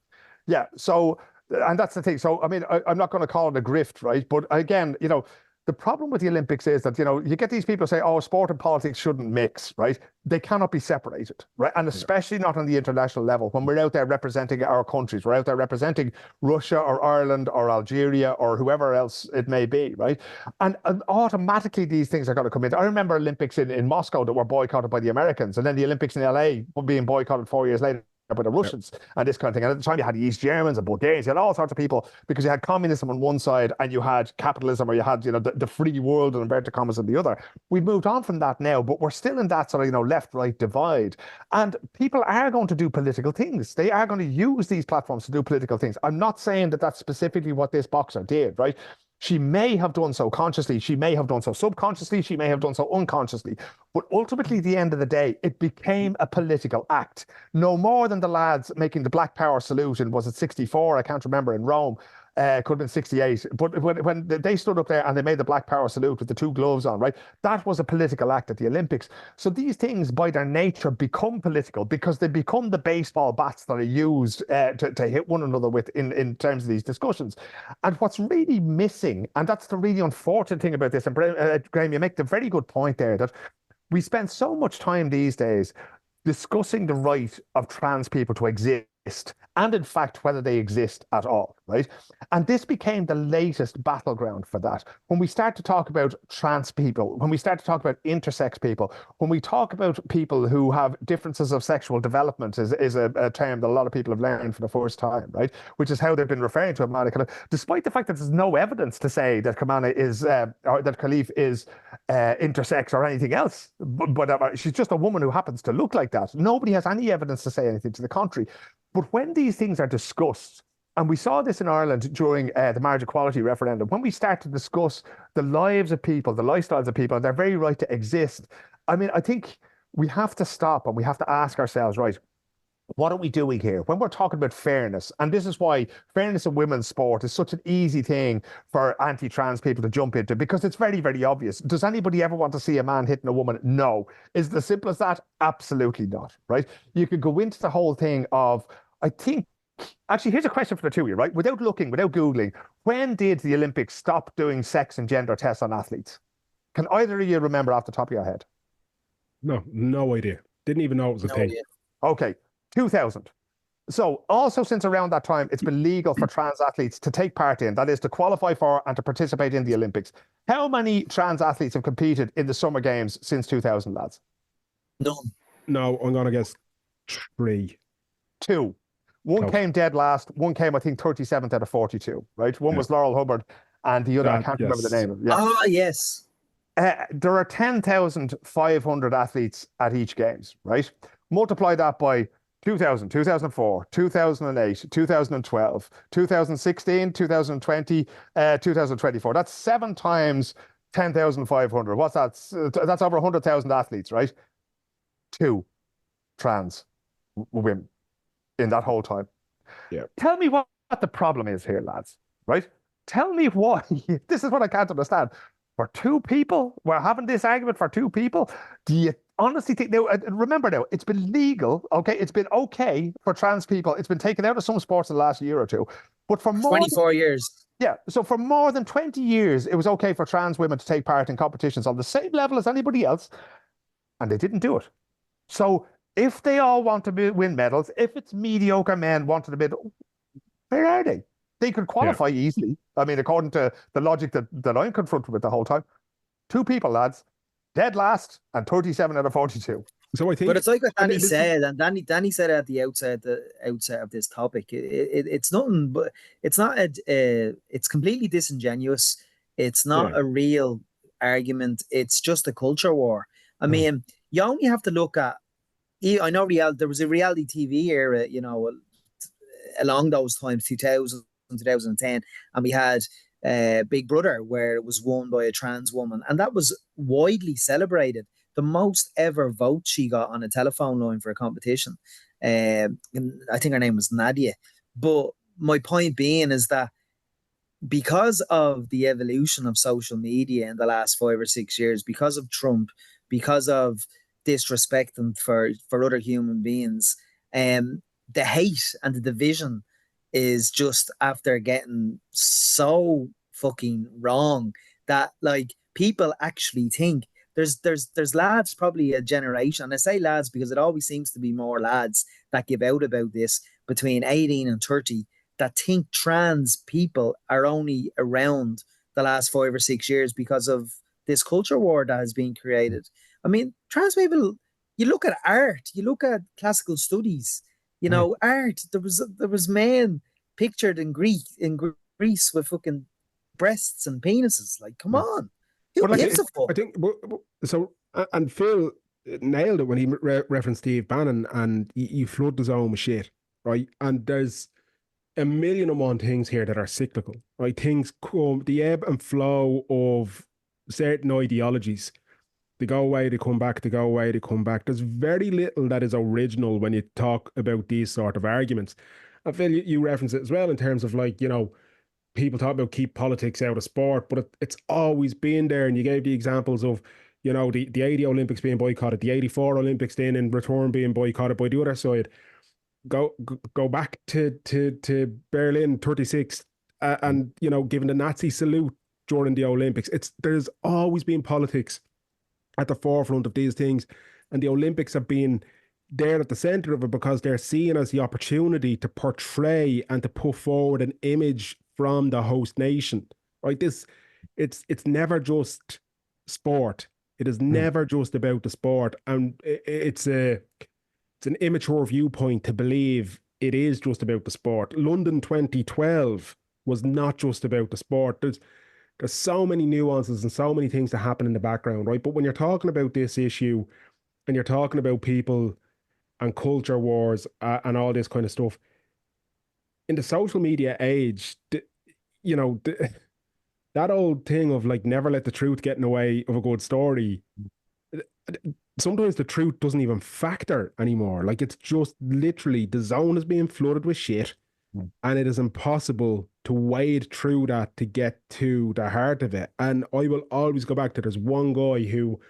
Yeah, so, and that's the thing. So, I mean, I'm not going to call it a grift, right? But again, you know, the problem with the Olympics is that, you know, you get these people say, oh, sport and politics shouldn't mix, right? They cannot be separated, right? And especially not on the international level. When we're out there representing our countries, we're out there representing Russia or Ireland or Algeria or whoever else it may be, right? And automatically these things are going to come in. I remember Olympics in Moscow that were boycotted by the Americans, and then the Olympics in LA being boycotted 4 years later by the Russians and this kind of thing. And at the time you had the East Germans and Bulgarians, you had all sorts of people, because you had communism on one side and you had capitalism, or you had, you know, the free world and inverted commas on the other. We've moved on from that now, but we're still in that sort of, you know, left-right divide. And people are going to do political things. They are going to use these platforms to do political things. I'm not saying that that's specifically what this boxer did, right? She may have done so consciously, she may have done so subconsciously, she may have done so unconsciously. But ultimately, at the end of the day, it became a political act. No more than the lads making the Black Power salute in, was it 64? I can't remember, in Rome. could have been 68. But when they stood up there and they made the Black Power salute with the two gloves on, right? That was a political act at the Olympics. So these things, by their nature, become political because they become the baseball bats that are used to hit one another with in terms of these discussions. And what's really missing, and that's the really unfortunate thing about this, and Graham, you make the very good point there, that we spend so much time these days discussing the right of trans people to exist, and in fact, whether they exist at all, right? And this became the latest battleground for that. When we start to talk about trans people, when we start to talk about intersex people, when we talk about people who have differences of sexual development is a term that a lot of people have learned for the first time, right? Which is how they've been referring to Kamala, despite the fact that there's no evidence to say that Kamala is, or that Khalif is intersex or anything else. But she's just a woman who happens to look like that. Nobody has any evidence to say anything to the contrary. But when these things are discussed, and we saw this in Ireland during the marriage equality referendum, when we start to discuss the lives of people, the lifestyles of people, and their very right to exist, I mean, I think we have to stop and we have to ask ourselves, right, what are we doing here? When we're talking about fairness, and this is why fairness in women's sport is such an easy thing for anti-trans people to jump into, because it's very, very obvious. Does anybody ever want to see a man hitting a woman? No. Is it as simple as that? Absolutely not, right? You could go into the whole thing of, I think, actually, here's a question for the two of you, right? Without looking, without Googling, when did the Olympics stop doing sex and gender tests on athletes? Can either of you remember off the top of your head? No idea. Didn't even know it was a thing. Idea. Okay, 2000. So also since around that time, it's been legal for trans athletes to take part in, that is to qualify for and to participate in the Olympics. How many trans athletes have competed in the Summer Games since 2000, lads? None. No, I'm going to guess 3. 2. One came dead last. One came, I think, 37th out of 42, right? One was Laurel Hubbard and the other, I can't remember the name of it. Yeah. Ah, yes. There are 10,500 athletes at each games, right? Multiply that by 2000, 2004, 2008, 2012, 2016, 2020, 2024. That's 7 times 10,500. What's that? That's over 100,000 athletes, right? 2 trans women in that whole time. Yeah. Tell me what the problem is here, lads, right? Tell me why. This is what I can't understand. For 2 people, we're having this argument for 2 people. Do you honestly think, now, remember now, it's been legal, okay? It's been okay for trans people. It's been taken out of some sports in the last year or two. But for more 24 years. Yeah, so for more than 20 years, it was okay for trans women to take part in competitions on the same level as anybody else, and they didn't do it. So if they all want to win medals, if it's mediocre men wanting to bid, where are they? They could qualify easily. I mean, according to the logic that I'm confronted with the whole time. 2 people, lads, dead last, and 37 out of 42. So I think, but it's like what Danny said, and Danny said at the outset of this topic. It's nothing, but it's not. It's completely disingenuous. It's not a real argument. It's just a culture war. I mean, you only have to look at. I know there was a reality TV era, along those times, 2000, 2010, and we had Big Brother, where it was won by a trans woman, and that was widely celebrated. The most ever votes she got on a telephone line for a competition. I think her name was Nadia. But my point being is that because of the evolution of social media in the last 5 or 6 years, because of Trump, because of disrespecting for other human beings, the hate and the division is just after getting so fucking wrong that like people actually think there's lads, probably a generation, and I say lads because it always seems to be more lads that give out about this, between 18 and 30, that think trans people are only around the last 5 or 6 years because of this culture war that has been created. I mean, trans people, you look at art, you look at classical studies, art, there was men pictured in Greece with fucking breasts and penises. Like, come on. Who gives a fuck? I think so. And Phil nailed it when he referenced Steve Bannon, and you flood the zone with shit, right? And there's a million and one things here that are cyclical, right? Things come, the ebb and flow of certain ideologies. They go away, they come back, they go away, they come back. There's very little that is original when you talk about these sort of arguments. And Phil, you reference it as well in terms of, like, people talk about keep politics out of sport, but it's always been there. And you gave the examples of, you know, the 80 Olympics being boycotted, the 84 Olympics then in return being boycotted by the other side. Go back to Berlin 36 and, you know, giving the Nazi salute during the Olympics. There's always been politics at the forefront of these things. And the Olympics have been there at the center of it because they're seen as the opportunity to portray and to put forward an image from the host nation. Right? It's never just sport. It is never just about the sport. And it's an immature viewpoint to believe it is just about the sport. London 2012 was not just about the sport. There's so many nuances and so many things that happen in the background, right? But when you're talking about this issue and you're talking about people and culture wars and all this kind of stuff, in the social media age, you know, that old thing of like never let the truth get in the way of a good story, sometimes the truth doesn't even factor anymore. Like it's just literally the zone is being flooded with shit and it is impossible to wade through that to get to the heart of it. And I will always go back to there's one guy who,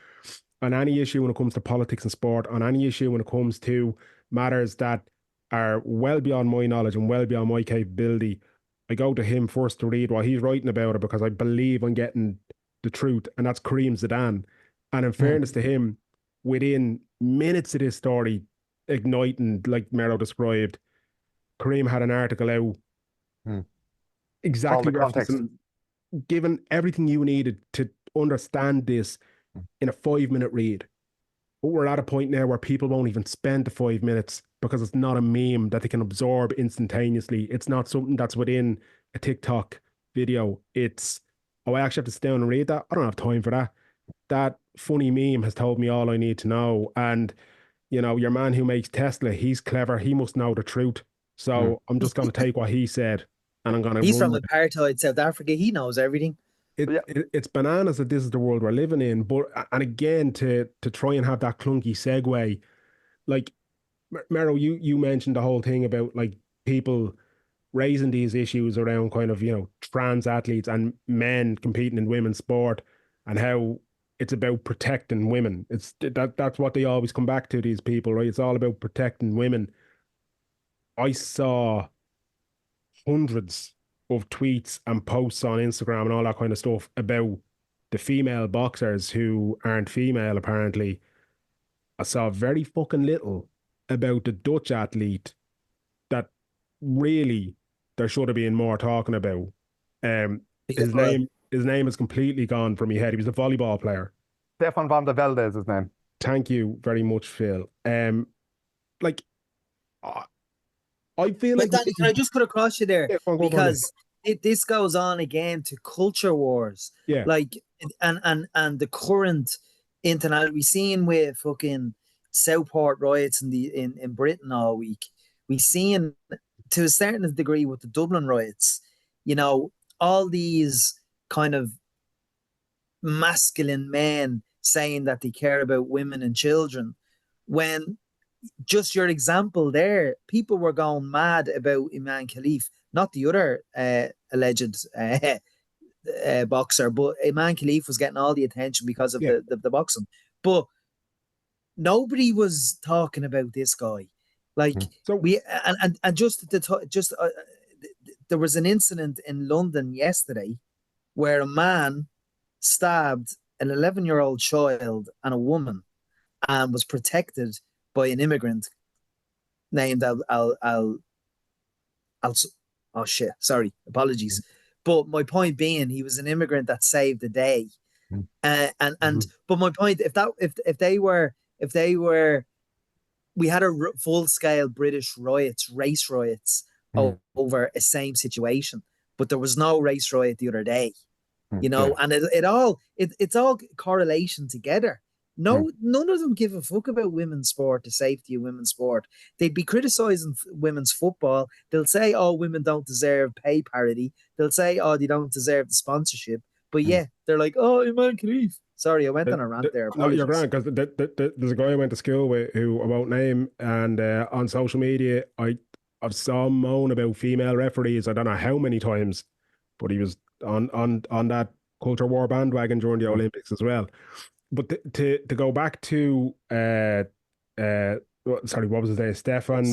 on any issue when it comes to politics and sport, on any issue when it comes to matters that are well beyond my knowledge and well beyond my capability, I go to him first to read what he's writing about it because I believe I'm getting the truth, and that's Kareem Zidane. And in fairness to him, within minutes of this story igniting, like Mero described, Kareem had an article out exactly referencing, given everything you needed to understand this in a 5-minute read. But we're at a point now where people won't even spend the 5 minutes because it's not a meme that they can absorb instantaneously. It's not something that's within a TikTok video. It's, oh, I actually have to sit down and read that. I don't have time for that. That funny meme has told me all I need to know. And, you know, your man who makes Tesla, he's clever. He must know the truth. So I'm just going to take what he said and I'm going to He's from apartheid South Africa. He knows everything. It's bananas that this is the world we're living in. But, and again, to try and have that clunky segue, like, Mero, you mentioned the whole thing about like people raising these issues around kind of, you know, trans athletes and men competing in women's sport and how it's about protecting women. That's what they always come back to, these people, right? It's all about protecting women. I saw hundreds of tweets and posts on Instagram and all that kind of stuff about the female boxers who aren't female, apparently. I saw very fucking little about the Dutch athlete that really there should have been more talking about. His name is completely gone from my head. He was a volleyball player. Stefan van der Velde is his name. Thank you very much, Phil. Like, I feel like... Danny, can I just cut across you there? Yeah, because this goes on again to culture wars. Yeah. Like, and the current internet we've seen with fucking Southport riots in Britain all week. We've seen to a certain degree with the Dublin riots, you know, all these kind of masculine men saying that they care about women and children, when just your example there, people were going mad about Imran Khalif, not the other alleged boxer, but Imran Khalif was getting all the attention because of the boxing. But nobody was talking about this guy. Like there was an incident in London yesterday where a man stabbed an 11-year-old child and a woman and was protected by an immigrant named apologies. But my point being, he was an immigrant that saved the day. But my point, if they were, we had a full scale British riots, race riots over a same situation, but there was no race riot the other day, you know, and it's all correlation together. None of them give a fuck about women's sport, the safety of women's sport. They'd be criticizing women's football. They'll say, oh, women don't deserve pay parity. They'll say, oh, they don't deserve the sponsorship. But they're like, oh, Imran Khalif. Sorry, I went on a rant there. No, you're grand, because there's a guy I went to school with who I won't name, and on social media, I've saw him moan about female referees. I don't know how many times, but he was on that culture war bandwagon during the Olympics as well. But to go back to sorry, what was his name? Stefan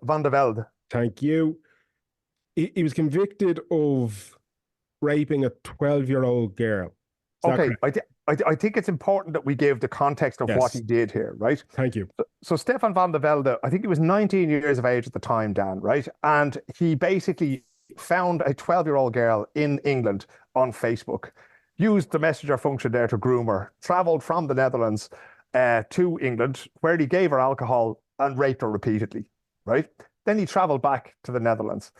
van de Velde. Thank you. He was convicted of raping a 12-year-old girl. Okay, I think it's important that we give the context of what he did here, right? Thank you. So Stefan van der Velde, I think he was 19 years of age at the time, Dan, right? And he basically found a 12-year-old girl in England on Facebook, used the messenger function there to groom her, traveled from the Netherlands to England, where he gave her alcohol and raped her repeatedly, right? Then he traveled back to the Netherlands.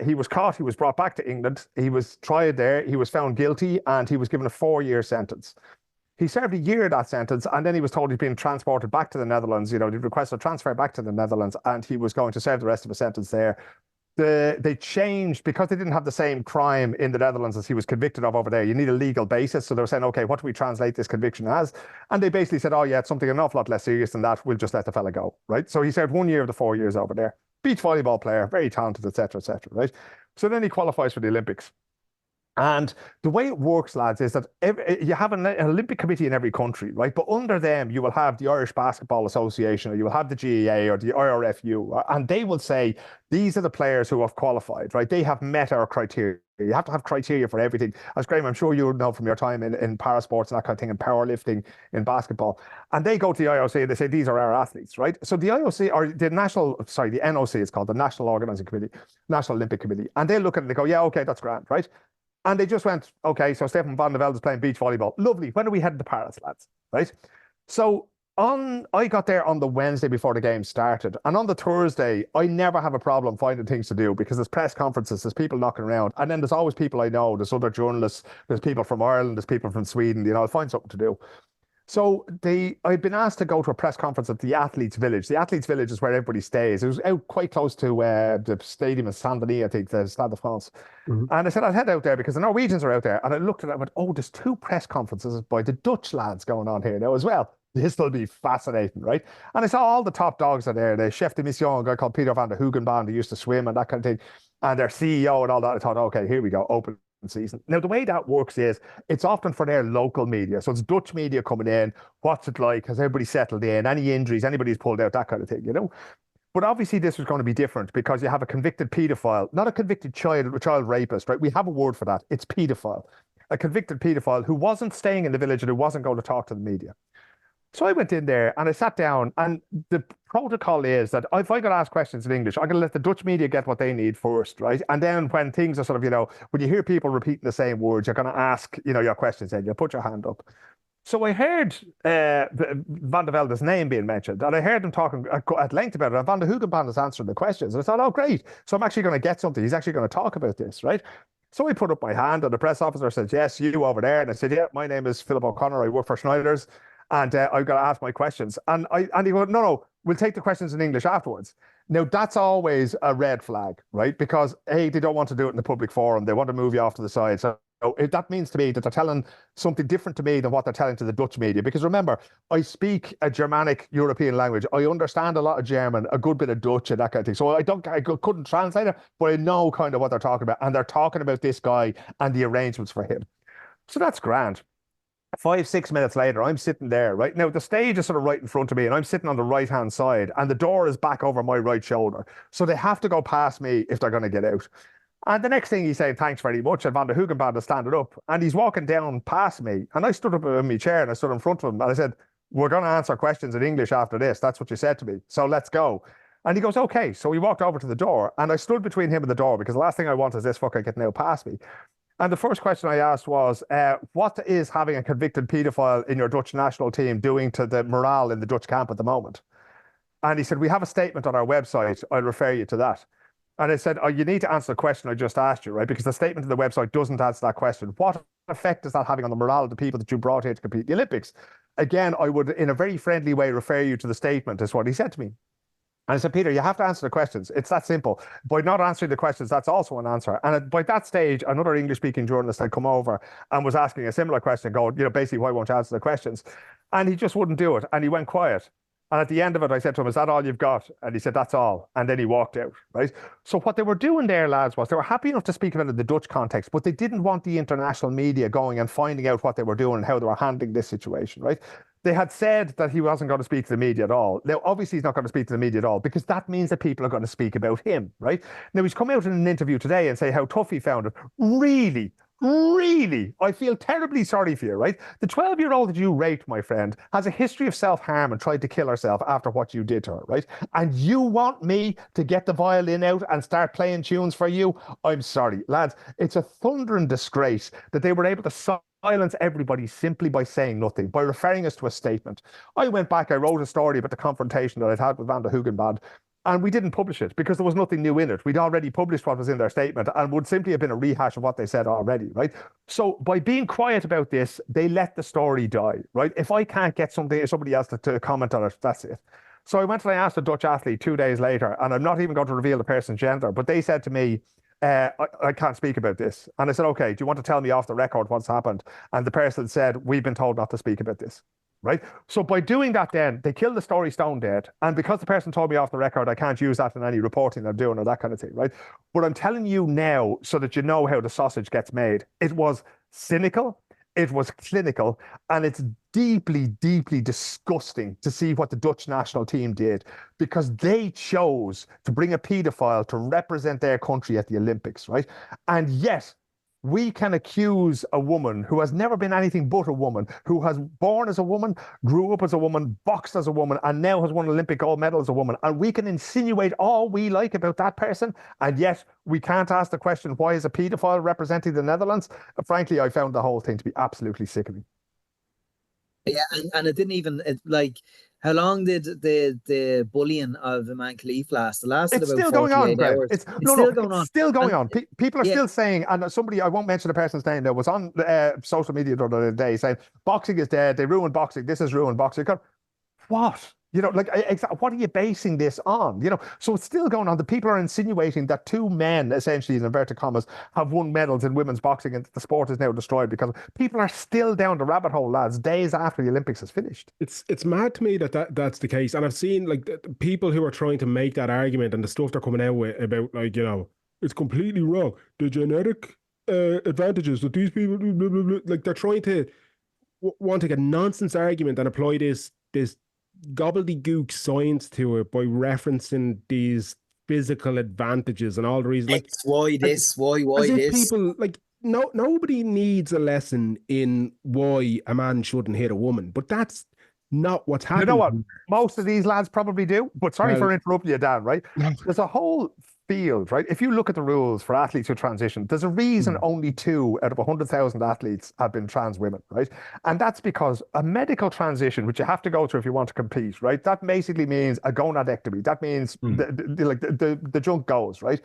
He was caught, he was brought back to England, he was tried there, he was found guilty, and he was given a 4-year sentence. He served a year of that sentence, and then he was told he'd been transported back to the Netherlands. You know, he requested a transfer back to the Netherlands, and he was going to serve the rest of his sentence there. They changed, because they didn't have the same crime in the Netherlands as he was convicted of over there. You need a legal basis. So they were saying, okay, what do we translate this conviction as? And they basically said, oh yeah, it's something an awful lot less serious than that. We'll just let the fella go, right? So he served 1 year of the 4 years over there. Beach volleyball player, very talented, etc., right? So then he qualifies for the Olympics. And the way it works, lads, is that you have an Olympic committee in every country, right? But under them, you will have the Irish Basketball Association, or you will have the GAA or the IRFU, and they will say, these are the players who have qualified, right? They have met our criteria. You have to have criteria for everything. As Graham, I'm sure you know from your time in parasports and that kind of thing, in powerlifting, in basketball. And they go to the IOC and they say, these are our athletes, right? So the IOC, or the NOC is called, the National Organizing Committee, National Olympic Committee. And they look at it and they go, yeah, okay, that's grand, right? And they just went, okay, so Stefan van der Velde is playing beach volleyball. Lovely. When are we heading to Paris, lads? Right? So I got there on the Wednesday before the game started. And on the Thursday, I never have a problem finding things to do, because there's press conferences, there's people knocking around. And then there's always people I know. There's other journalists, there's people from Ireland, there's people from Sweden. You know, I'll find something to do. So I'd been asked to go to a press conference at the Athletes' Village. The Athletes' Village is where everybody stays. It was out quite close to the stadium in Saint-Denis, I think, the Stade de France. Mm-hmm. And I said, I'll head out there because the Norwegians are out there. And I looked at it and went, oh, there's 2 press conferences by the Dutch lads going on here now as well. This will be fascinating, right? And I saw all the top dogs are there. The chef de mission, a guy called Peter van der Hoogenbaan, who used to swim and that kind of thing. And their CEO and all that. I thought, okay, here we go, open season. Now, the way that works is it's often for their local media. So it's Dutch media coming in. What's it like? Has everybody settled in? Any injuries? Anybody's pulled out? That kind of thing, you know? But obviously this was going to be different because you have a convicted paedophile, not a convicted child rapist, right? We have a word for that. It's paedophile. A convicted paedophile who wasn't staying in the village and who wasn't going to talk to the media. So I went in there and I sat down, and the protocol is that if I got asked questions in English, I'm going to let the Dutch media get what they need first, right? And then when things are sort of, you know, when you hear people repeating the same words, you're going to ask, you know, your questions and you put your hand up. So I heard Van der Velde's name being mentioned, and I heard him talking at length about it, and Van der Hoogenbaan is answering the questions. And I thought, oh, great. So I'm actually going to get something. He's actually going to talk about this, right? So I put up my hand, and the press officer said, yes, you over there. And I said, yeah, my name is Philip O'Connor. I work for Schneider's. And I've got to ask my questions. And he went, no, we'll take the questions in English afterwards. Now, that's always a red flag, right? Because, A, they don't want to do it in the public forum. They want to move you off to the side. So that means to me that they're telling something different to me than what they're telling to the Dutch media. Because remember, I speak a Germanic European language. I understand a lot of German, a good bit of Dutch and that kind of thing. So I couldn't translate it, but I know kind of what they're talking about. And they're talking about this guy and the arrangements for him. So that's grand. 5-6 minutes later, I'm sitting there, right? Now, the stage is sort of right in front of me, and I'm sitting on the right-hand side, and the door is back over my right shoulder. So they have to go past me if they're going to get out. And the next thing he's saying, thanks very much, and Van der Hoogenbaan is standing up, and he's walking down past me, and I stood up in my chair, and I stood in front of him, and I said, we're going to answer questions in English after this. That's what you said to me. So let's go. And he goes, okay. So we walked over to the door, and I stood between him and the door, because the last thing I want is this fucker getting out past me. And the first question I asked was, what is having a convicted paedophile in your Dutch national team doing to the morale in the Dutch camp at the moment? And he said, we have a statement on our website. I'll refer you to that. And I said, oh, you need to answer the question I just asked you, right? Because the statement on the website doesn't answer that question. What effect is that having on the morale of the people that you brought here to compete in the Olympics? Again, I would, in a very friendly way, refer you to the statement, is what he said to me. And I said, Peter, you have to answer the questions. It's that simple. By not answering the questions, that's also an answer. And by that stage, another English-speaking journalist had come over and was asking a similar question, going, you know, basically, why won't you answer the questions? And he just wouldn't do it. And he went quiet. And at the end of it, I said to him, is that all you've got? And he said, that's all. And then he walked out, right? So what they were doing there, lads, was they were happy enough to speak about it in the Dutch context, but they didn't want the international media going and finding out what they were doing and how they were handling this situation, right? They had said that he wasn't going to speak to the media at all. Now, obviously, he's not going to speak to the media at all because that means that people are going to speak about him, right? Now, he's come out in an interview today and say how tough he found it. Really? Really, I feel terribly sorry for you, right? The 12-year-old that you raped, my friend, has a history of self-harm and tried to kill herself after what you did to her, right? And you want me to get the violin out and start playing tunes for you? I'm sorry, lads. It's a thundering disgrace that they were able to silence everybody simply by saying nothing, by referring us to a statement. I went back, I wrote a story about the confrontation that I'd had with Velde Hugenbad, and we didn't publish it because there was nothing new in it. We'd already published what was in their statement and would simply have been a rehash of what they said already, right? So by being quiet about this, they let the story die, right? If I can't get somebody else to comment on it, that's it. So I went and I asked a Dutch athlete 2 days later, and I'm not even going to reveal the person's gender, but they said to me, I can't speak about this. And I said, okay, do you want to tell me off the record what's happened? And the person said, we've been told not to speak about this. Right. So by doing that, then they killed the story stone dead. And because the person told me off the record, I can't use that in any reporting I'm doing or that kind of thing. Right. But I'm telling you now so that you know how the sausage gets made. It was cynical. It was clinical. And it's deeply, deeply disgusting to see what the Dutch national team did because they chose to bring a paedophile to represent their country at the Olympics. Right. And yet, we can accuse a woman who has never been anything but a woman, who has born as a woman, grew up as a woman, boxed as a woman, and now has won Olympic gold medal as a woman. And we can insinuate all we like about that person, and yet we can't ask the question, why is a paedophile representing the Netherlands? Frankly, I found the whole thing to be absolutely sickening. Yeah, and it didn't even like how long did the bullying of Imane Khalif last? It lasted It's about still going on, 48 Greg. hours. It's still going it's on. still going on. And People are still saying, and somebody, I won't mention the person's name, that was on social media the other day saying boxing is dead. They ruined boxing. This has ruined boxing. What? You know, like, what are you basing this on? You know, so it's still going on. The people are insinuating that two men, essentially, in inverted commas, have won medals in women's boxing and the sport is now destroyed because people are still down the rabbit hole, lads, days after the Olympics is finished. It's mad to me that's the case. And I've seen like the people who are trying to make that argument and the stuff they're coming out with about, like, you know, it's completely wrong. The genetic advantages that these people, blah, blah, blah, like they're trying to want to get a nonsense argument and apply this gobbledygook science to it by referencing these physical advantages and all the reasons. Like, why this? Why as if this? people, like, nobody needs a lesson in why a man shouldn't hit a woman, but that's not what's happening. You know what? Most of these lads probably do, but sorry for interrupting you, Dan, right? There's a whole field, right? If you look at the rules for athletes who transition, there's a reason only 2 out of 100,000 athletes have been trans women, right? And that's because a medical transition, which you have to go through if you want to compete, right? That basically means a gonadectomy. That means the junk goes, right?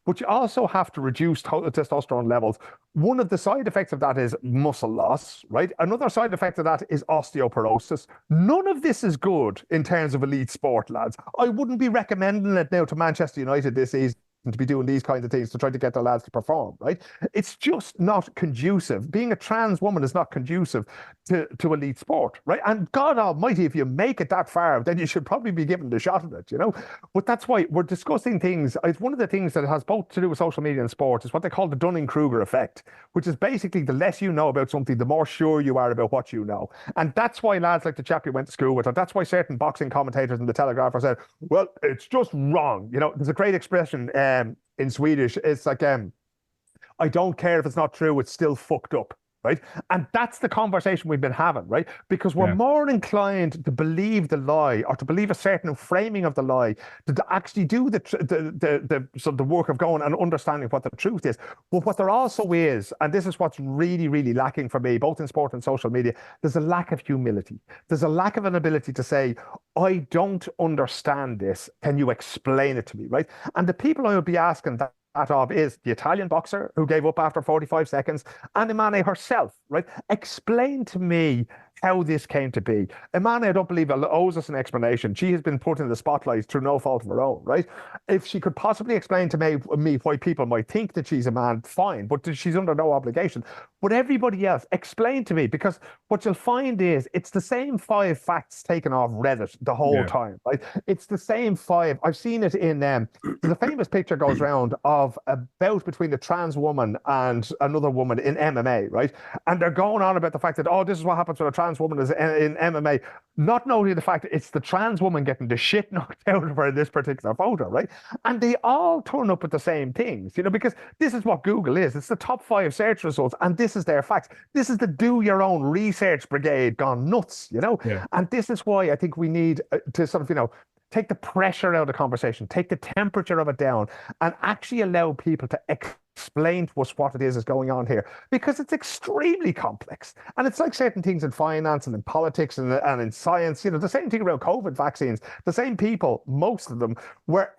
But you also have to reduce testosterone levels. One of the side effects of that is muscle loss, right? Another side effect of that is osteoporosis. None of this is good in terms of elite sport, lads. I wouldn't be recommending it now to Manchester United this season to be doing these kinds of things to try to get the lads to perform, right? It's just not conducive. Being a trans woman is not conducive to elite sport, right? And God almighty, if you make it that far, then you should probably be given the shot at it, you know? But that's why we're discussing things. It's one of the things that has both to do with social media and sport is what they call the Dunning-Kruger effect, which is basically the less you know about something, the more sure you are about what you know. And that's why lads like the chap you went to school with, or that's why certain boxing commentators in the Telegraph are saying, well, it's just wrong. You know, there's a great expression in Swedish. It's like, I don't care if it's not true, it's still fucked up. Right. And that's the conversation we've been having, right? Because we're more inclined to believe the lie or to believe a certain framing of the lie to actually do the work of going and understanding what the truth is. But what there also is, and this is what's really, really lacking for me, both in sport and social media, there's a lack of humility. There's a lack of an ability to say, I don't understand this. Can you explain it to me, right? And the people I would be asking that of is the Italian boxer who gave up after 45 seconds and Imane herself, right? Explain to me how this came to be. A man I don't believe owes us an explanation. She has been put in the spotlight through no fault of her own, right? If she could possibly explain to me why people might think that she's a man, fine, but she's under no obligation. But everybody else, explain to me, because what you'll find is it's the same 5 facts taken off Reddit the whole time, right? It's the same 5. I've seen it in the famous picture goes around of a bout between a trans woman and another woman in MMA, right? And they're going on about the fact that, oh, this is what happens when a trans woman is in MMA, not noting the fact that it's the trans woman getting the shit knocked out of her in this particular photo, right? And they all turn up with the same things, because this is what Google is. It's the top 5 search results, and this is their facts. This is the do your own research brigade gone nuts, And this is why I think we need to sort of, take the pressure out of the conversation, take the temperature of it down, and actually allow people to explain to us what it is going on here, because it's extremely complex. And it's like certain things in finance and in politics and in science, the same thing around COVID vaccines. The same people, most of them, were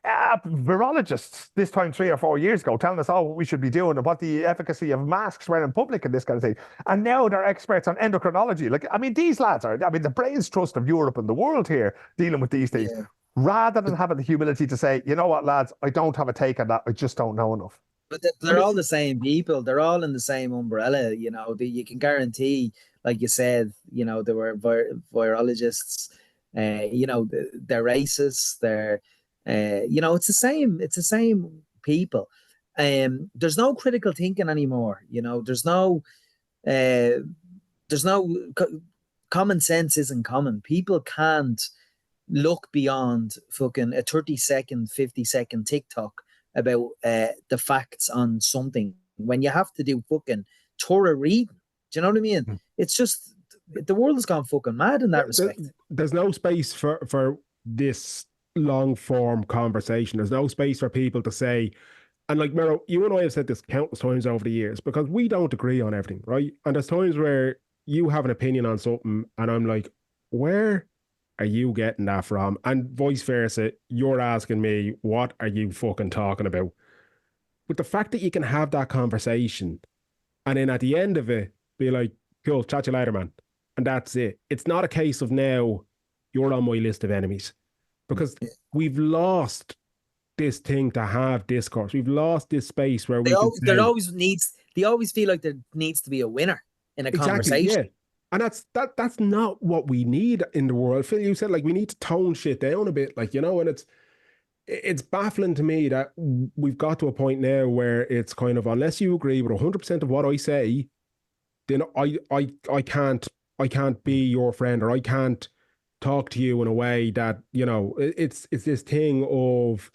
virologists this time 3 or 4 years ago, telling us, what we should be doing and what the efficacy of masks were in public and this kind of thing. And now they're experts on endocrinology. These lads are, the brains trust of Europe and the world here dealing with these things. Yeah. Rather than having the humility to say, you know what, lads, I don't have a take on that. I just don't know enough. But they're all the same people. They're all in the same umbrella. You can guarantee, like you said, there were virologists. They're racists. They're, it's the same. It's the same people. There's no critical thinking anymore. There's no common sense isn't common. People can't look beyond fucking a 30-second, 50-second TikTok about the facts on something when you have to do fucking thorough reading. Do you know what I mean? It's just, the world has gone fucking mad in that respect. There's no space for this long form conversation. There's no space for people to say, and like Mero, you and I have said this countless times over the years, because we don't agree on everything, right? And there's times where you have an opinion on something and I'm like, where are you getting that from? And vice versa, you're asking me, what are you fucking talking about? But the fact that you can have that conversation and then at the end of it, be like, cool, chat you later, man. And that's it. It's not a case of now you're on my list of enemies, because we've lost this thing to have discourse. We've lost this space where they always feel like there needs to be a winner in a conversation. Yeah. And that's not what we need in the world. Phil, you said, like, we need to tone shit down a bit, like, and it's baffling to me that we've got to a point now where it's kind of, unless you agree with 100% of what I say, then I can't be your friend, or I can't talk to you in a way that, it's this thing of,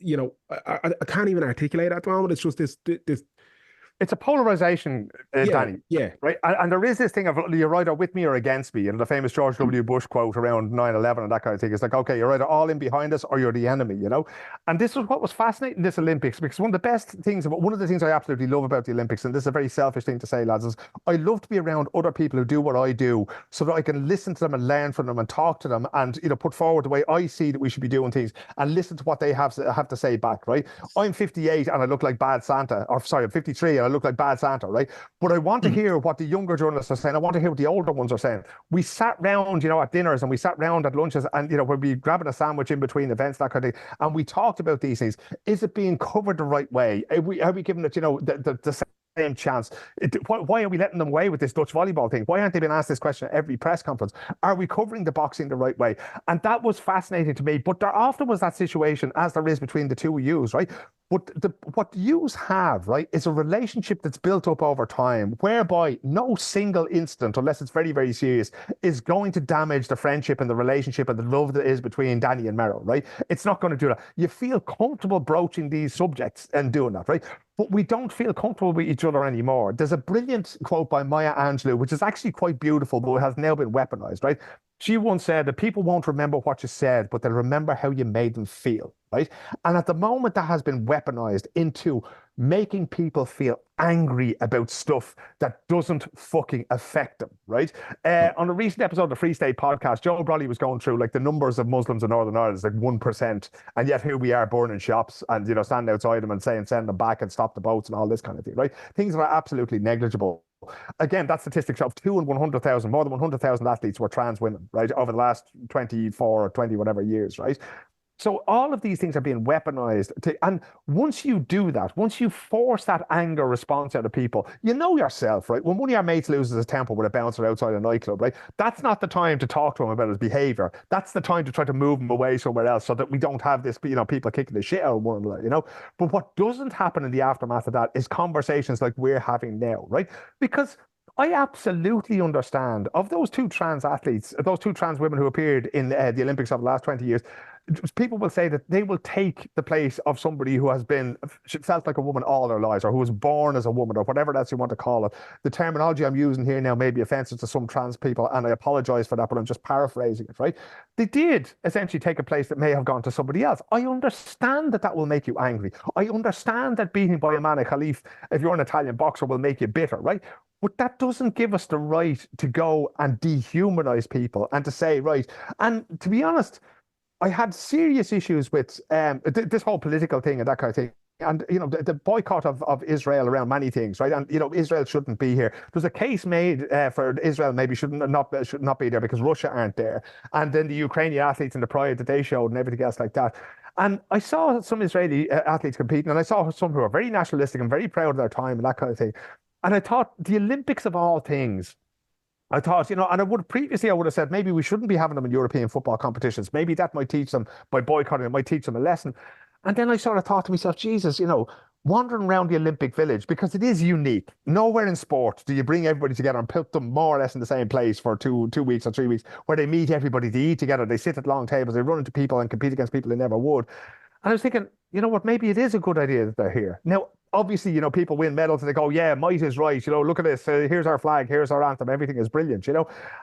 I can't even articulate at the moment. It's just this it's a polarization, Danny. Yeah. Right. And there is this thing of, you're either with me or against me. The famous George W. Bush quote around 9/11 and that kind of thing. It's like, okay, you're either all in behind us or you're the enemy, And this is what was fascinating in this Olympics, because one of the things I absolutely love about the Olympics, and this is a very selfish thing to say, lads, is I love to be around other people who do what I do, so that I can listen to them and learn from them and talk to them and, put forward the way I see that we should be doing things and listen to what they have to say back, right? I'm 58 and I look like bad Santa, or sorry, I'm 53 and I look like bad Santa, right? But I want to hear what the younger journalists are saying. I want to hear what the older ones are saying. We sat round, at dinners, and we sat round at lunches, and, we'd be grabbing a sandwich in between events, that kind of thing, and we talked about these things. Is it being covered the right way? Are we giving it, the same chance? Why are we letting them away with this Dutch volleyball thing? Why aren't they being asked this question at every press conference? Are we covering the boxing the right way? And that was fascinating to me. But there often was that situation, as there is between the two yous, right? But what yous have, right, is a relationship that's built up over time, whereby no single incident, unless it's very, very serious, is going to damage the friendship and the relationship and the love that is between Danny and Mero, right? It's not going to do that. You feel comfortable broaching these subjects and doing that, right? But we don't feel comfortable with each other anymore. There's a brilliant quote by Maya Angelou, which is actually quite beautiful, but it has now been weaponized, right? She once said that people won't remember what you said, but they'll remember how you made them feel, right? And at the moment, that has been weaponized into making people feel angry about stuff that doesn't fucking affect them, right? On a recent episode of the Free State podcast, Joe Brolly was going through, like, the numbers of Muslims in Northern Ireland is like 1%. And yet here we are burning shops and, standing outside them and saying, send them back and stop the boats and all this kind of thing, right? Things that are absolutely negligible. again, that statistics of 2 in 100,000, more than 100,000 athletes were trans women, right, over the last 24 or 20 whatever years, right? So all of these things are being weaponized. And once you do that, once you force that anger response out of people, you know yourself, right? When one of your mates loses his temper with a bouncer outside a nightclub, right? That's not the time to talk to him about his behavior. That's the time to try to move him away somewhere else so that we don't have this, people kicking the shit out of one another. But what doesn't happen in the aftermath of that is conversations like we're having now, right? Because I absolutely understand of those two trans athletes, those two trans women who appeared in the Olympics of the last 20 years. People will say that they will take the place of somebody who has been felt like a woman all their lives, or who was born as a woman, or whatever else you want to call it. The terminology I'm using here now may be offensive to some trans people, and I apologize for that, but I'm just paraphrasing it, right? They did essentially take a place that may have gone to somebody else. I understand that will make you angry. I understand that beating by a man, a Khalif, if you're an Italian boxer, will make you bitter, right? But that doesn't give us the right to go and dehumanize people and to say, right, and to be honest, I had serious issues with this whole political thing and that kind of thing. And, the boycott of Israel around many things, right? And, Israel shouldn't be here. There's a case made for Israel maybe should not be there because Russia aren't there. And then the Ukrainian athletes and the pride that they showed and everything else like that. And I saw some Israeli athletes competing, and I saw some who are very nationalistic and very proud of their time and that kind of thing. And I thought the Olympics of all things, I thought, and I would have said maybe we shouldn't be having them in European football competitions. Maybe that might teach them, by boycotting it might teach them a lesson. And then I sort of thought to myself, Jesus, wandering around the Olympic Village, because it is unique. Nowhere in sport do you bring everybody together and put them more or less in the same place for 2 weeks or 3 weeks, where they meet everybody, they eat together, they sit at long tables, they run into people and compete against people they never would. And I was thinking, you know what, maybe it is a good idea that they're here. Now, obviously, people win medals and they go, yeah, might is right. Look at this. Here's our flag. Here's our anthem. Everything is brilliant, And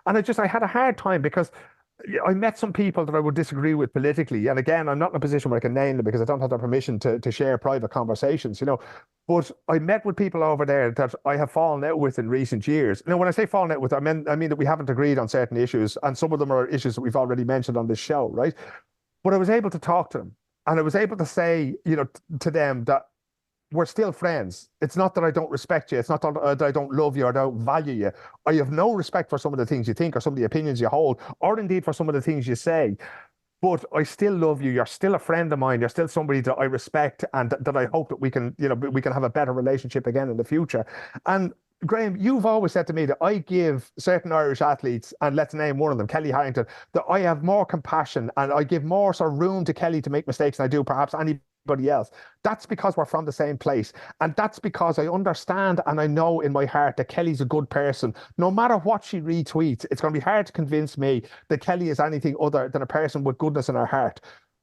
I had a hard time because I met some people that I would disagree with politically. And again, I'm not in a position where I can name them because I don't have their permission to share private conversations, But I met with people over there that I have fallen out with in recent years. Now, when I say fallen out with, I mean that we haven't agreed on certain issues. And some of them are issues that we've already mentioned on this show, right? But I was able to talk to them. And I was able to say, to them that we're still friends. It's not that I don't respect you. It's not that I don't love you or don't value you. I have no respect for some of the things you think or some of the opinions you hold, or indeed for some of the things you say. But I still love you. You're still a friend of mine. You're still somebody that I respect, and that I hope that we can have a better relationship again in the future. And Graham, you've always said to me that I give certain Irish athletes, and let's name one of them, Kelly Harrington, that I have more compassion and I give more sort of room to Kelly to make mistakes than I do perhaps anybody else. That's because we're from the same place. And that's because I understand and I know in my heart that Kelly's a good person. No matter what she retweets, it's going to be hard to convince me that Kelly is anything other than a person with goodness in her heart.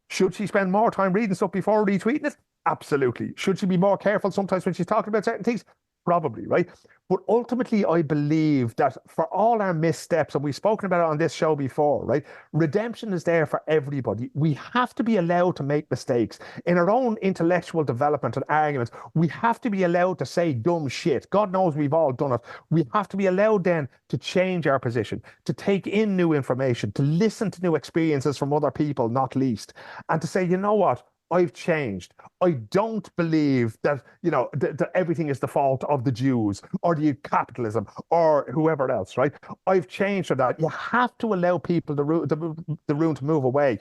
Should she spend more time reading stuff before retweeting it? Absolutely. Should she be more careful sometimes when she's talking about certain things? Probably, right? But ultimately, I believe that for all our missteps, and we've spoken about it on this show before, right? Redemption is there for everybody. We have to be allowed to make mistakes. In our own intellectual development and arguments, we have to be allowed to say dumb shit. God knows we've all done it. We have to be allowed then to change our position, to take in new information, to listen to new experiences from other people, not least, and to say, you know what? I've changed. I don't believe that, that everything is the fault of the Jews or the capitalism or whoever else, right? I've changed for that. You have to allow people the room to move away.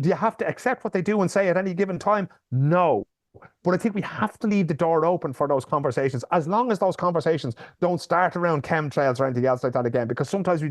Do you have to accept what they do and say at any given time? No. But I think we have to leave the door open for those conversations, as long as those conversations don't start around chemtrails or anything else like that again, because sometimes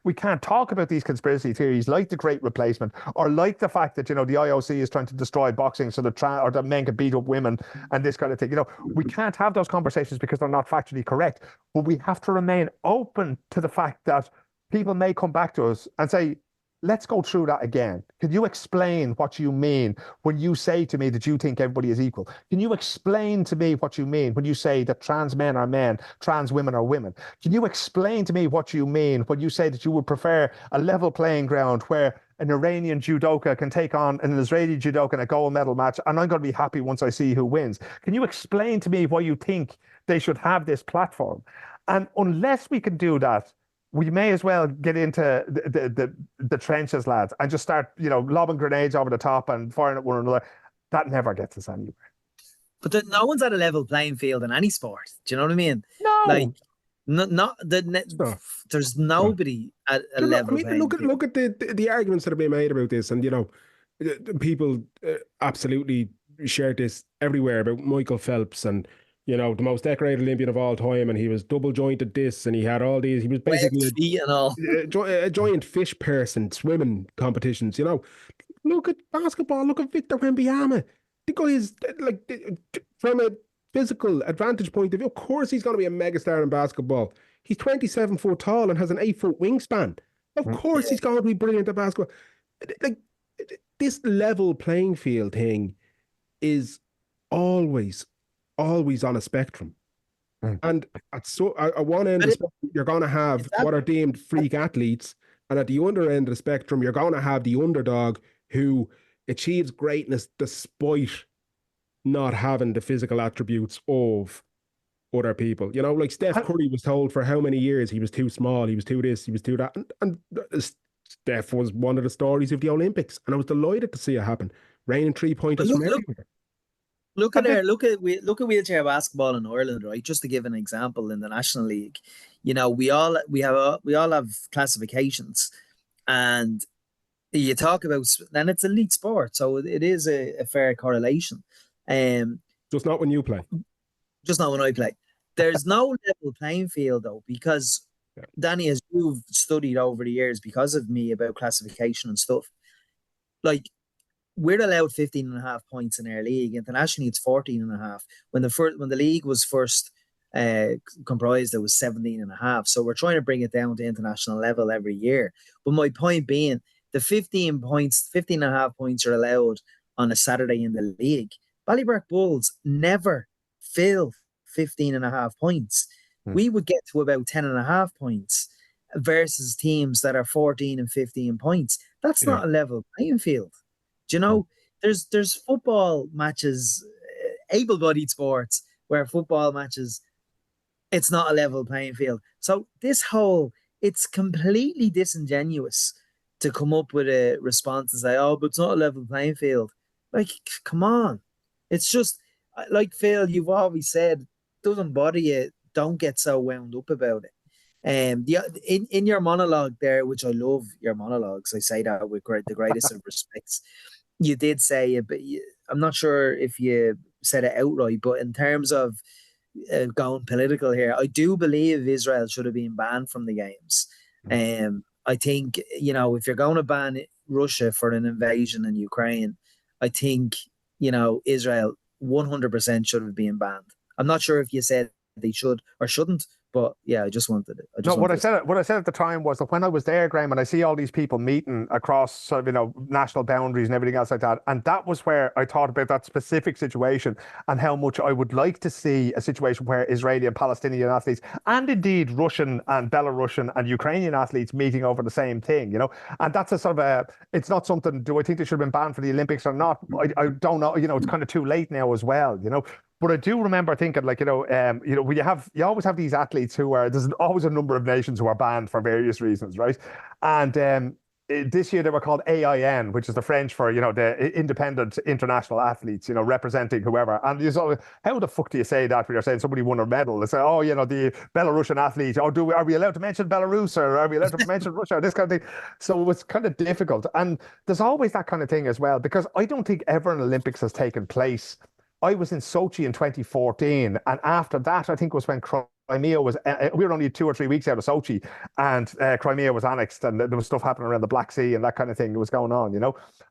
we can't talk about these conspiracy theories like the Great Replacement, or like the fact that, the IOC is trying to destroy boxing so that men can beat up women and this kind of thing. We can't have those conversations because they're not factually correct, but we have to remain open to the fact that people may come back to us and say, let's go through that again. Can you explain what you mean when you say to me that you think everybody is equal? Can you explain to me what you mean when you say that trans men are men, trans women are women? Can you explain to me what you mean when you say that you would prefer a level playing ground where an Iranian judoka can take on an Israeli judoka in a gold medal match, and I'm going to be happy once I see who wins? Can you explain to me why you think they should have this platform? And unless we can do that, we may as well get into the trenches, lads, and just start, lobbing grenades over the top and firing at one another. That never gets us anywhere. But no one's at a level playing field in any sport. Do you know what I mean? No. Not So, there's nobody at a level playing field. look at the arguments that are being made about this, and people absolutely share this everywhere about Michael Phelps and the most decorated Olympian of all time, and he was double jointed this, and he had all these. He was basically Webbed feet and all. a giant fish person swimming competitions. Look at basketball. Look at Victor Wembanyama. The guy is from a physical advantage point of view. Of course, he's going to be a megastar in basketball. He's 27 foot tall and has an 8-foot wingspan. Of course, he's going to be brilliant at basketball. Like this level playing field thing is always on a spectrum. And at one end of the spectrum, you're going to have what are deemed freak athletes, and at the other end of the spectrum, you're going to have the underdog who achieves greatness despite not having the physical attributes of other people. Like Steph Curry was told for how many years he was too small, he was too this, he was too that. And Steph was one of the stories of the Olympics, and I was delighted to see it happen. Raining 3-pointers from everywhere. Look at wheelchair basketball in Ireland, right? Just to give an example, in the National League, we all have classifications, and you talk about, and it's elite sport, so it is a fair correlation. Just not when you play. Just not when I play. There's no level playing field though, because Danny, as you've studied over the years because of me about classification and stuff, like we're allowed 15.5 points in our league. Internationally, it's 14.5. When the league was first comprised, it was 17.5. So we're trying to bring it down to international level every year. But my point being, the 15.5 points are allowed on a Saturday in the league. Ballybrack Bulls never fill 15.5 points. We would get to about 10.5 points versus teams that are 14 and 15 points. That's not a level playing field. Do you know, there's football matches, able-bodied sports, where football matches, it's not a level playing field. So it's completely disingenuous to come up with a response and say, oh, but it's not a level playing field. Like, come on. It's just, like Phil, you've always said, doesn't bother you, don't get so wound up about it. In your monologue there, which I love your monologues, I say that with the greatest of respects. You did say it, but I'm not sure if you said it outright, but in terms of going political here, I do believe Israel should have been banned from the games. I think, if you're going to ban Russia for an invasion in Ukraine, I think, Israel 100% should have been banned. I'm not sure if you said they should or shouldn't, but yeah, I just wanted it. What I said at the time was that when I was there, Graham, and I see all these people meeting across sort of, national boundaries and everything else like that, and that was where I thought about that specific situation and how much I would like to see a situation where Israeli and Palestinian athletes, and indeed Russian and Belarusian and Ukrainian athletes meeting over the same thing, and that's a sort of it's not something, do I think they should have been banned for the Olympics or not? I don't know, it's kind of too late now as well, But I do remember thinking, like, you always have these athletes there's always a number of nations who are banned for various reasons, right? And this year they were called AIN, which is the French for, the independent international athletes, representing whoever. And how the fuck do you say that when you're saying somebody won a medal? They say, oh, the Belarusian athlete, are we allowed to mention Belarus, or are we allowed to mention Russia, this kind of thing? So it was kind of difficult. And there's always that kind of thing as well, because I don't think ever an Olympics has taken place. I was in Sochi in 2014, and after that, I think was when Crimea was, we were only 2 or 3 weeks out of Sochi, and Crimea was annexed, and there was stuff happening around the Black Sea and that kind of thing that was going on,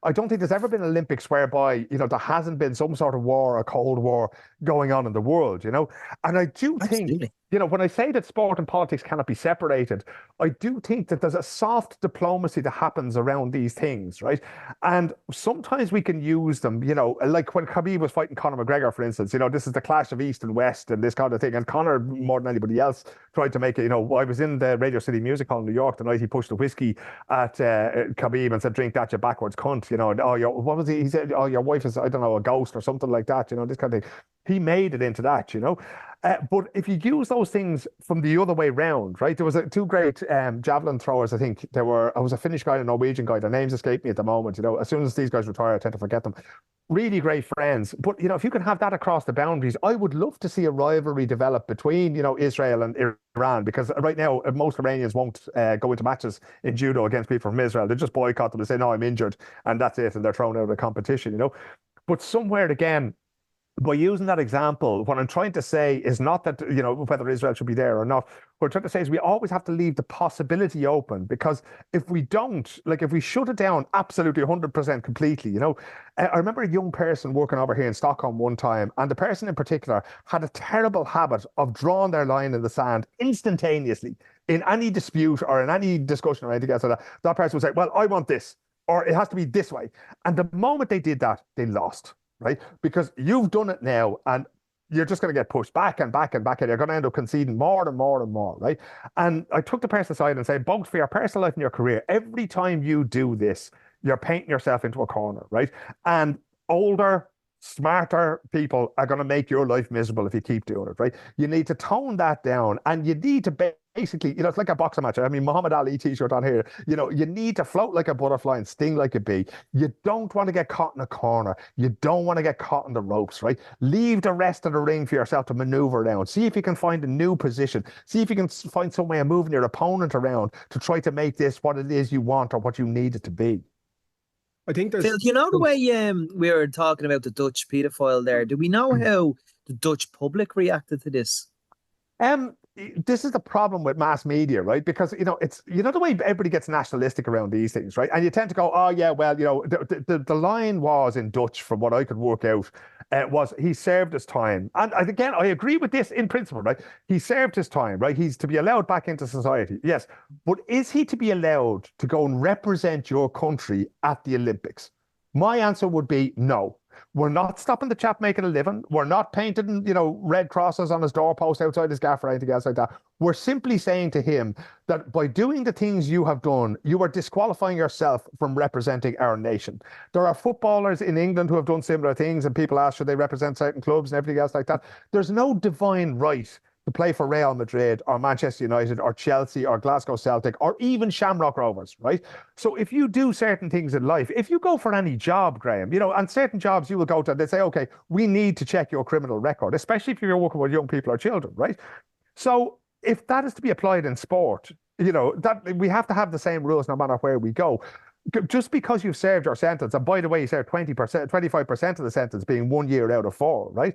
I don't think there's ever been Olympics whereby, there hasn't been some sort of war, a Cold War going on in the world, And I do think, when I say that sport and politics cannot be separated, I do think that there's a soft diplomacy that happens around these things, right? And sometimes we can use them, like when Khabib was fighting Conor McGregor, for instance, this is the clash of East and West and this kind of thing. And Conor, more than anybody else, tried to make it, I was in the Radio City Music Hall in New York the night he pushed the whiskey at Khabib and said, drink that, you backwards cunt, and, what was he? He said, oh, your wife is, I don't know, a ghost or something like that, this kind of thing. He made it into that, you know. But if you use those things from the other way round, right? There was two great javelin throwers, I think. I was a Finnish guy and a Norwegian guy. Their names escape me at the moment, you know. As soon as these guys retire, I tend to forget them. Really great friends. But, you know, if you can have that across the boundaries, I would love to see a rivalry develop between, you know, Israel and Iran, because right now, most Iranians won't go into matches in judo against people from Israel. They just boycott them and say, no, I'm injured, and that's it, and they're thrown out of the competition, you know. But somewhere, again, by using that example, what I'm trying to say is not that, you know, whether Israel should be there or not. What I'm trying to say is we always have to leave the possibility open, because if we don't, like if we shut it down absolutely 100% completely, you know, I remember a young person working over here in Stockholm one time, and the person in particular had a terrible habit of drawing their line in the sand instantaneously in any dispute or in any discussion or anything else like that. That person would say, well, I want this, or it has to be this way. And the moment they did that, they lost. Right? Because you've done it now, and you're just going to get pushed back and back and back, and you're going to end up conceding more and more and more, right? And I took the person aside and said, both for your personal life and your career, every time you do this, you're painting yourself into a corner, right? And older, smarter people are going to make your life miserable if you keep doing it, right? You need to tone that down, and you need to basically, you know, it's like a boxing match. I mean, Muhammad Ali t-shirt on here. You know, you need to float like a butterfly and sting like a bee. You don't want to get caught in a corner. You don't want to get caught in the ropes, right? Leave the rest of the ring for yourself to maneuver around. See if you can find a new position. See if you can find some way of moving your opponent around to try to make this what it is you want or what you need it to be. I think there's... Phil, do you know the way we were talking about the Dutch paedophile there? Do we know how the Dutch public reacted to this? This is the problem with mass media, right? Because, you know, it's, you know, the way everybody gets nationalistic around these things, right? And you tend to go, oh, yeah, well, you know, the line was in Dutch, from what I could work out, was he served his time. And again, I agree with this in principle, right? He served his time, right? He's to be allowed back into society. Yes. But is he to be allowed to go and represent your country at the Olympics? My answer would be no. We're not stopping the chap making a living. We're not painting, you know, red crosses on his doorpost outside his gaff or anything else like that. We're simply saying to him that by doing the things you have done, you are disqualifying yourself from representing our nation. There are footballers in England who have done similar things, and people ask, should they represent certain clubs and everything else like that? There's no divine right to play for Real Madrid or Manchester United or Chelsea or Glasgow Celtic or even Shamrock Rovers, right? So if you do certain things in life, if you go for any job, Graham, you know, and certain jobs you will go to, they say, okay, we need to check your criminal record, especially if you're working with young people or children, right? So if that is to be applied in sport, you know, that we have to have the same rules no matter where we go. Just because you've served your sentence, and by the way, you served 20%, 25% of the sentence being 1 year out of 4, right?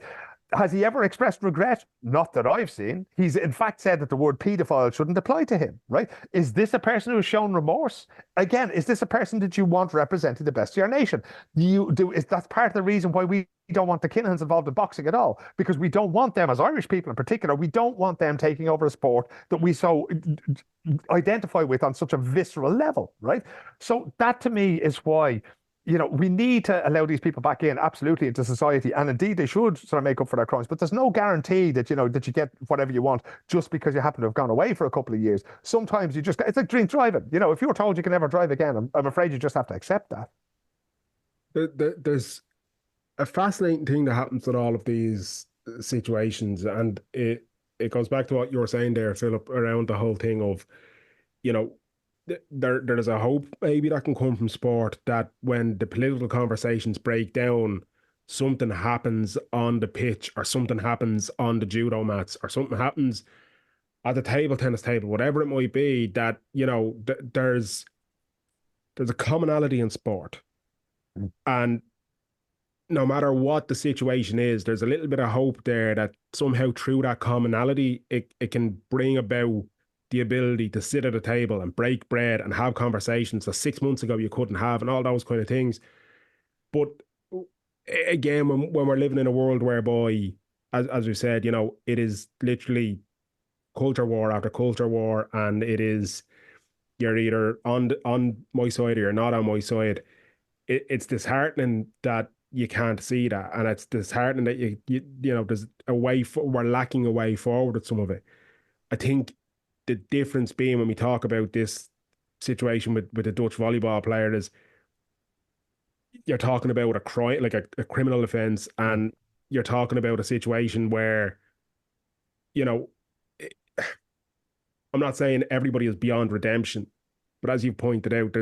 Has he ever expressed regret? Not that I've seen. He's in fact said that the word paedophile shouldn't apply to him, right? Is this a person who has shown remorse? Again, is this a person that you want representing the best of your nation? That's part of the reason why we don't want the Kinahans involved in boxing at all, because we don't want them, as Irish people in particular, we don't want them taking over a sport that we so identify with on such a visceral level, right? So that to me is why, you know, we need to allow these people back in, absolutely, into society. And indeed, they should sort of make up for their crimes. But there's no guarantee that, you know, that you get whatever you want just because you happen to have gone away for a couple of years. Sometimes you just, it's like drink driving. You know, if you're told you can never drive again, I'm afraid you just have to accept that. There's a fascinating thing that happens in all of these situations. And it goes back to what you were saying there, Philip, around the whole thing of, you know, there's a hope maybe that can come from sport, that when the political conversations break down, something happens on the pitch, or something happens on the judo mats, or something happens at the tennis table, whatever it might be, that, you know, there's a commonality in sport. And no matter what the situation is, there's a little bit of hope there that somehow through that commonality, it can bring about the ability to sit at a table and break bread and have conversations that 6 months ago you couldn't have, and all those kind of things. But again, when we're living in a world whereby, as we said, you know, it is literally culture war after culture war, and it is, you're either on my side or you're not on my side. It's disheartening that you can't see that, and it's disheartening that you know, there's we're lacking a way forward with some of it. I think the difference being, when we talk about this situation with the Dutch volleyball player, is you're talking about a crime, like a criminal offence, and you're talking about a situation where, you know, I'm not saying everybody is beyond redemption, but as you pointed out,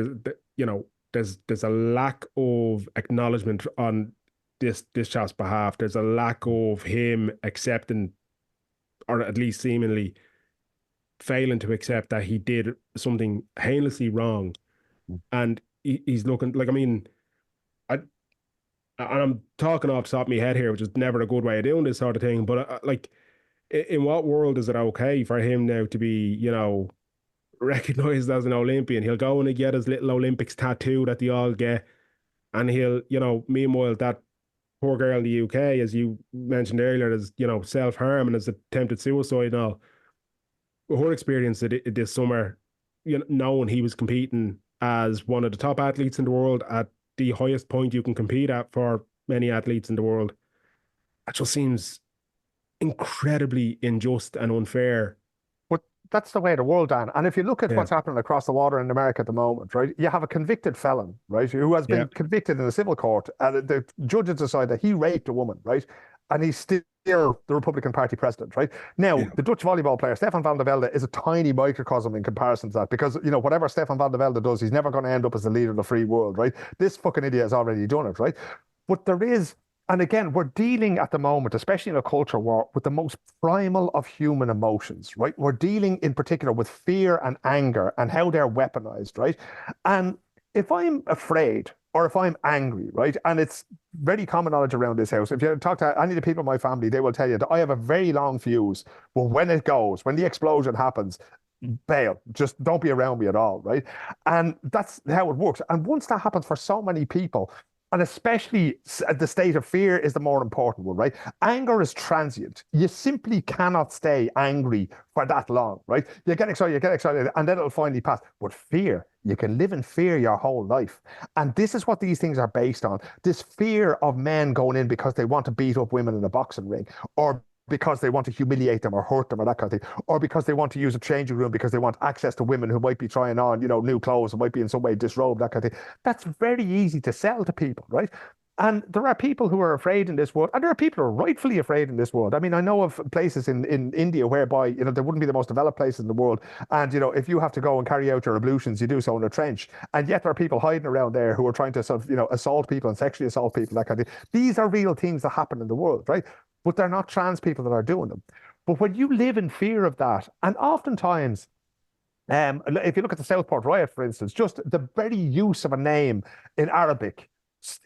there's a lack of acknowledgement on this chap's behalf. There's a lack of him accepting, or at least seemingly failing to accept that he did something heinously wrong, and he's looking like, I mean, and I'm talking off the top of my head here, which is never a good way of doing this sort of thing. But like, in what world is it okay for him now to be, recognized as an Olympian? He'll go and get his little Olympics tattoo that they all get, and he'll, meanwhile, that poor girl in the UK, as you mentioned earlier, is, self-harm and has attempted suicide and all. Her experience this summer, knowing he was competing as one of the top athletes in the world at the highest point you can compete at for many athletes in the world, that just seems incredibly unjust and unfair. But that's the way of the world, Dan. And if you look at what's happening across the water in America at the moment, right, you have a convicted felon, right, who has been convicted in a civil court, and the judges decide that he raped a woman, right, and he's still the Republican Party president, right? Now, the Dutch volleyball player, Stefan van der Velde, is a tiny microcosm in comparison to that, because, whatever Stefan van der Velde does, he's never going to end up as the leader of the free world, right? This fucking idiot has already done it, right? But there is, and again, we're dealing at the moment, especially in a culture war, with the most primal of human emotions, right? We're dealing in particular with fear and anger and how they're weaponized, right? And if I'm afraid, or if I'm angry, right? And it's very common knowledge around this house. If you talk to any of the people in my family, they will tell you that I have a very long fuse. But when it goes, when the explosion happens, bail. Just don't be around me at all, right? And that's how it works. And once that happens for so many people, and especially the state of fear is the more important one, right? Anger is transient. You simply cannot stay angry for that long, right? You get excited, and then it'll finally pass. But fear, you can live in fear your whole life. And this is what these things are based on. This fear of men going in because they want to beat up women in a boxing ring, or because they want to humiliate them or hurt them or that kind of thing, or because they want to use a changing room because they want access to women who might be trying on, new clothes and might be in some way disrobed, that kind of thing. That's very easy to sell to people, right? And there are people who are afraid in this world, and there are people who are rightfully afraid in this world. I mean, I know of places in India whereby, they wouldn't be the most developed places in the world. And, if you have to go and carry out your ablutions, you do so in a trench. And yet there are people hiding around there who are trying to sort of, assault people and sexually assault people, that kind of thing. These are real things that happen in the world, right? But they're not trans people that are doing them. But when you live in fear of that, and oftentimes, if you look at the Southport riot, for instance, just the very use of a name in Arabic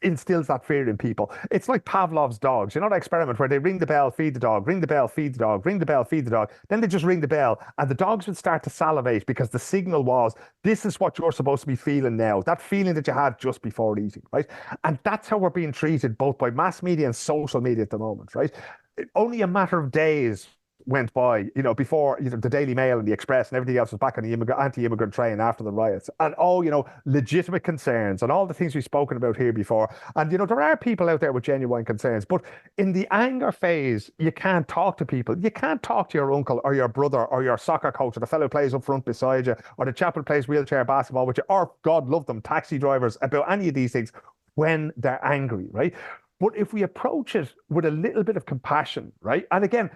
instills that fear in people. It's like Pavlov's dogs. You know that experiment where they ring the bell, feed the dog, ring the bell, feed the dog, ring the bell, feed the dog. Then they just ring the bell, and the dogs would start to salivate because the signal was, this is what you're supposed to be feeling now. That feeling that you had just before eating, right? And that's how we're being treated both by mass media and social media at the moment, right? Only a matter of days went by, before the Daily Mail and the Express and everything else was back on the anti-immigrant train after the riots, and legitimate concerns and all the things we've spoken about here before. And there are people out there with genuine concerns, but in the anger phase, you can't talk to people. You can't talk to your uncle or your brother or your soccer coach or the fellow who plays up front beside you or the chap who plays wheelchair basketball with you, or God love them, taxi drivers, about any of these things when they're angry, right? But if we approach it with a little bit of compassion, right? And again,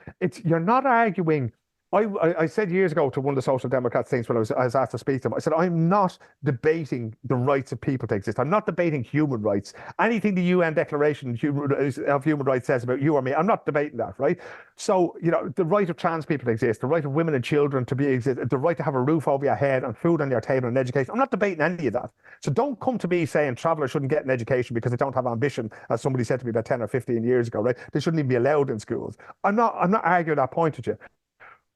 you're not arguing. I said years ago to one of the Social Democrats things when I was asked to speak to them, I said, I'm not debating the rights of people to exist. I'm not debating human rights. Anything the UN Declaration of Human Rights says about you or me, I'm not debating that, right? So, the right of trans people to exist, the right of women and children to exist, the right to have a roof over your head and food on your table and education. I'm not debating any of that. So don't come to me saying travelers shouldn't get an education because they don't have ambition, as somebody said to me about 10 or 15 years ago, right? They shouldn't even be allowed in schools. I'm not arguing that point with you.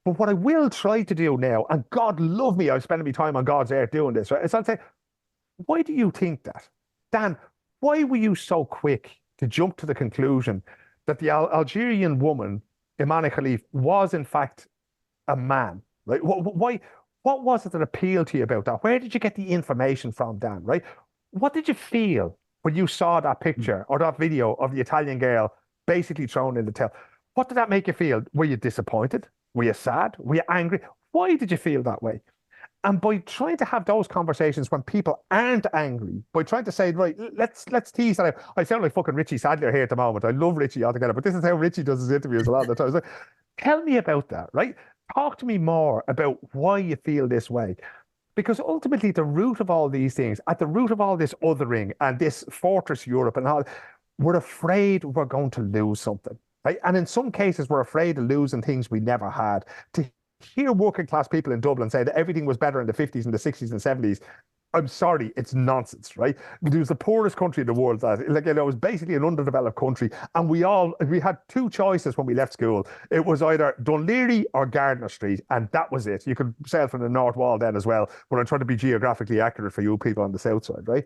But what I will try to do now, and God love me, I'm spending my time on God's earth doing this, right? Is I'll say, why do you think that? Dan, why were you so quick to jump to the conclusion that the Algerian woman, Imane Khalif, was in fact a man, right? Why? What was it that appealed to you about that? Where did you get the information from, Dan, right? What did you feel when you saw that picture or that video of the Italian girl basically thrown in the tail? What did that make you feel? Were you disappointed? Were you sad? Were you angry? Why did you feel that way? And by trying to have those conversations when people aren't angry, by trying to say, right, let's tease that out. I sound like fucking Richie Sadler here at the moment. I love Richie altogether, but this is how Richie does his interviews a lot of the time. It's like, tell me about that, right? Talk to me more about why you feel this way. Because ultimately, the root of all these things, at the root of all this othering and this fortress Europe and all, we're afraid we're going to lose something, right? And in some cases, we're afraid of losing things we never had. To hear working class people in Dublin say that everything was better in the 50s and the 60s and 70s, I'm sorry, it's nonsense, right? It was the poorest country in the world. Like, it was basically an underdeveloped country, and we had two choices when we left school. It was either Dún Laoghaire or Gardiner Street, and that was it. You could sail from the North Wall then as well, but I'm trying to be geographically accurate for you people on the south side, right?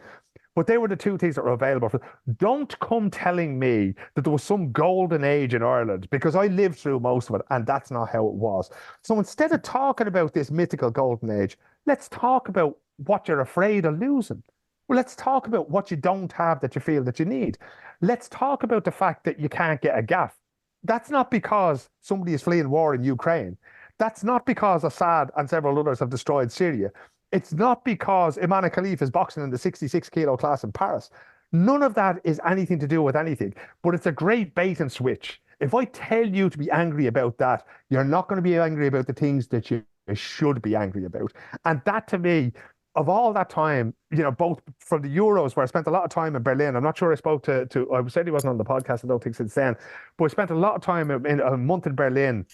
But they were the two things that were available. Don't come telling me that there was some golden age in Ireland, because I lived through most of it, and that's not how it was. So instead of talking about this mythical golden age, let's talk about what you're afraid of losing. Well, let's talk about what you don't have that you feel that you need. Let's talk about the fact that you can't get a gaff. That's not because somebody is fleeing war in Ukraine. That's not because Assad and several others have destroyed Syria. It's not because Imam Khalif is boxing in the 66 kilo class in Paris. None of that is anything to do with anything, but it's a great bait and switch. If I tell you to be angry about that, you're not going to be angry about the things that you should be angry about. And that, to me, of all that time, both from the Euros, where I spent a lot of time in Berlin. I'm not sure I spoke to I said he wasn't on the podcast, I don't think, since then, but I spent a lot of time in a month in Berlin,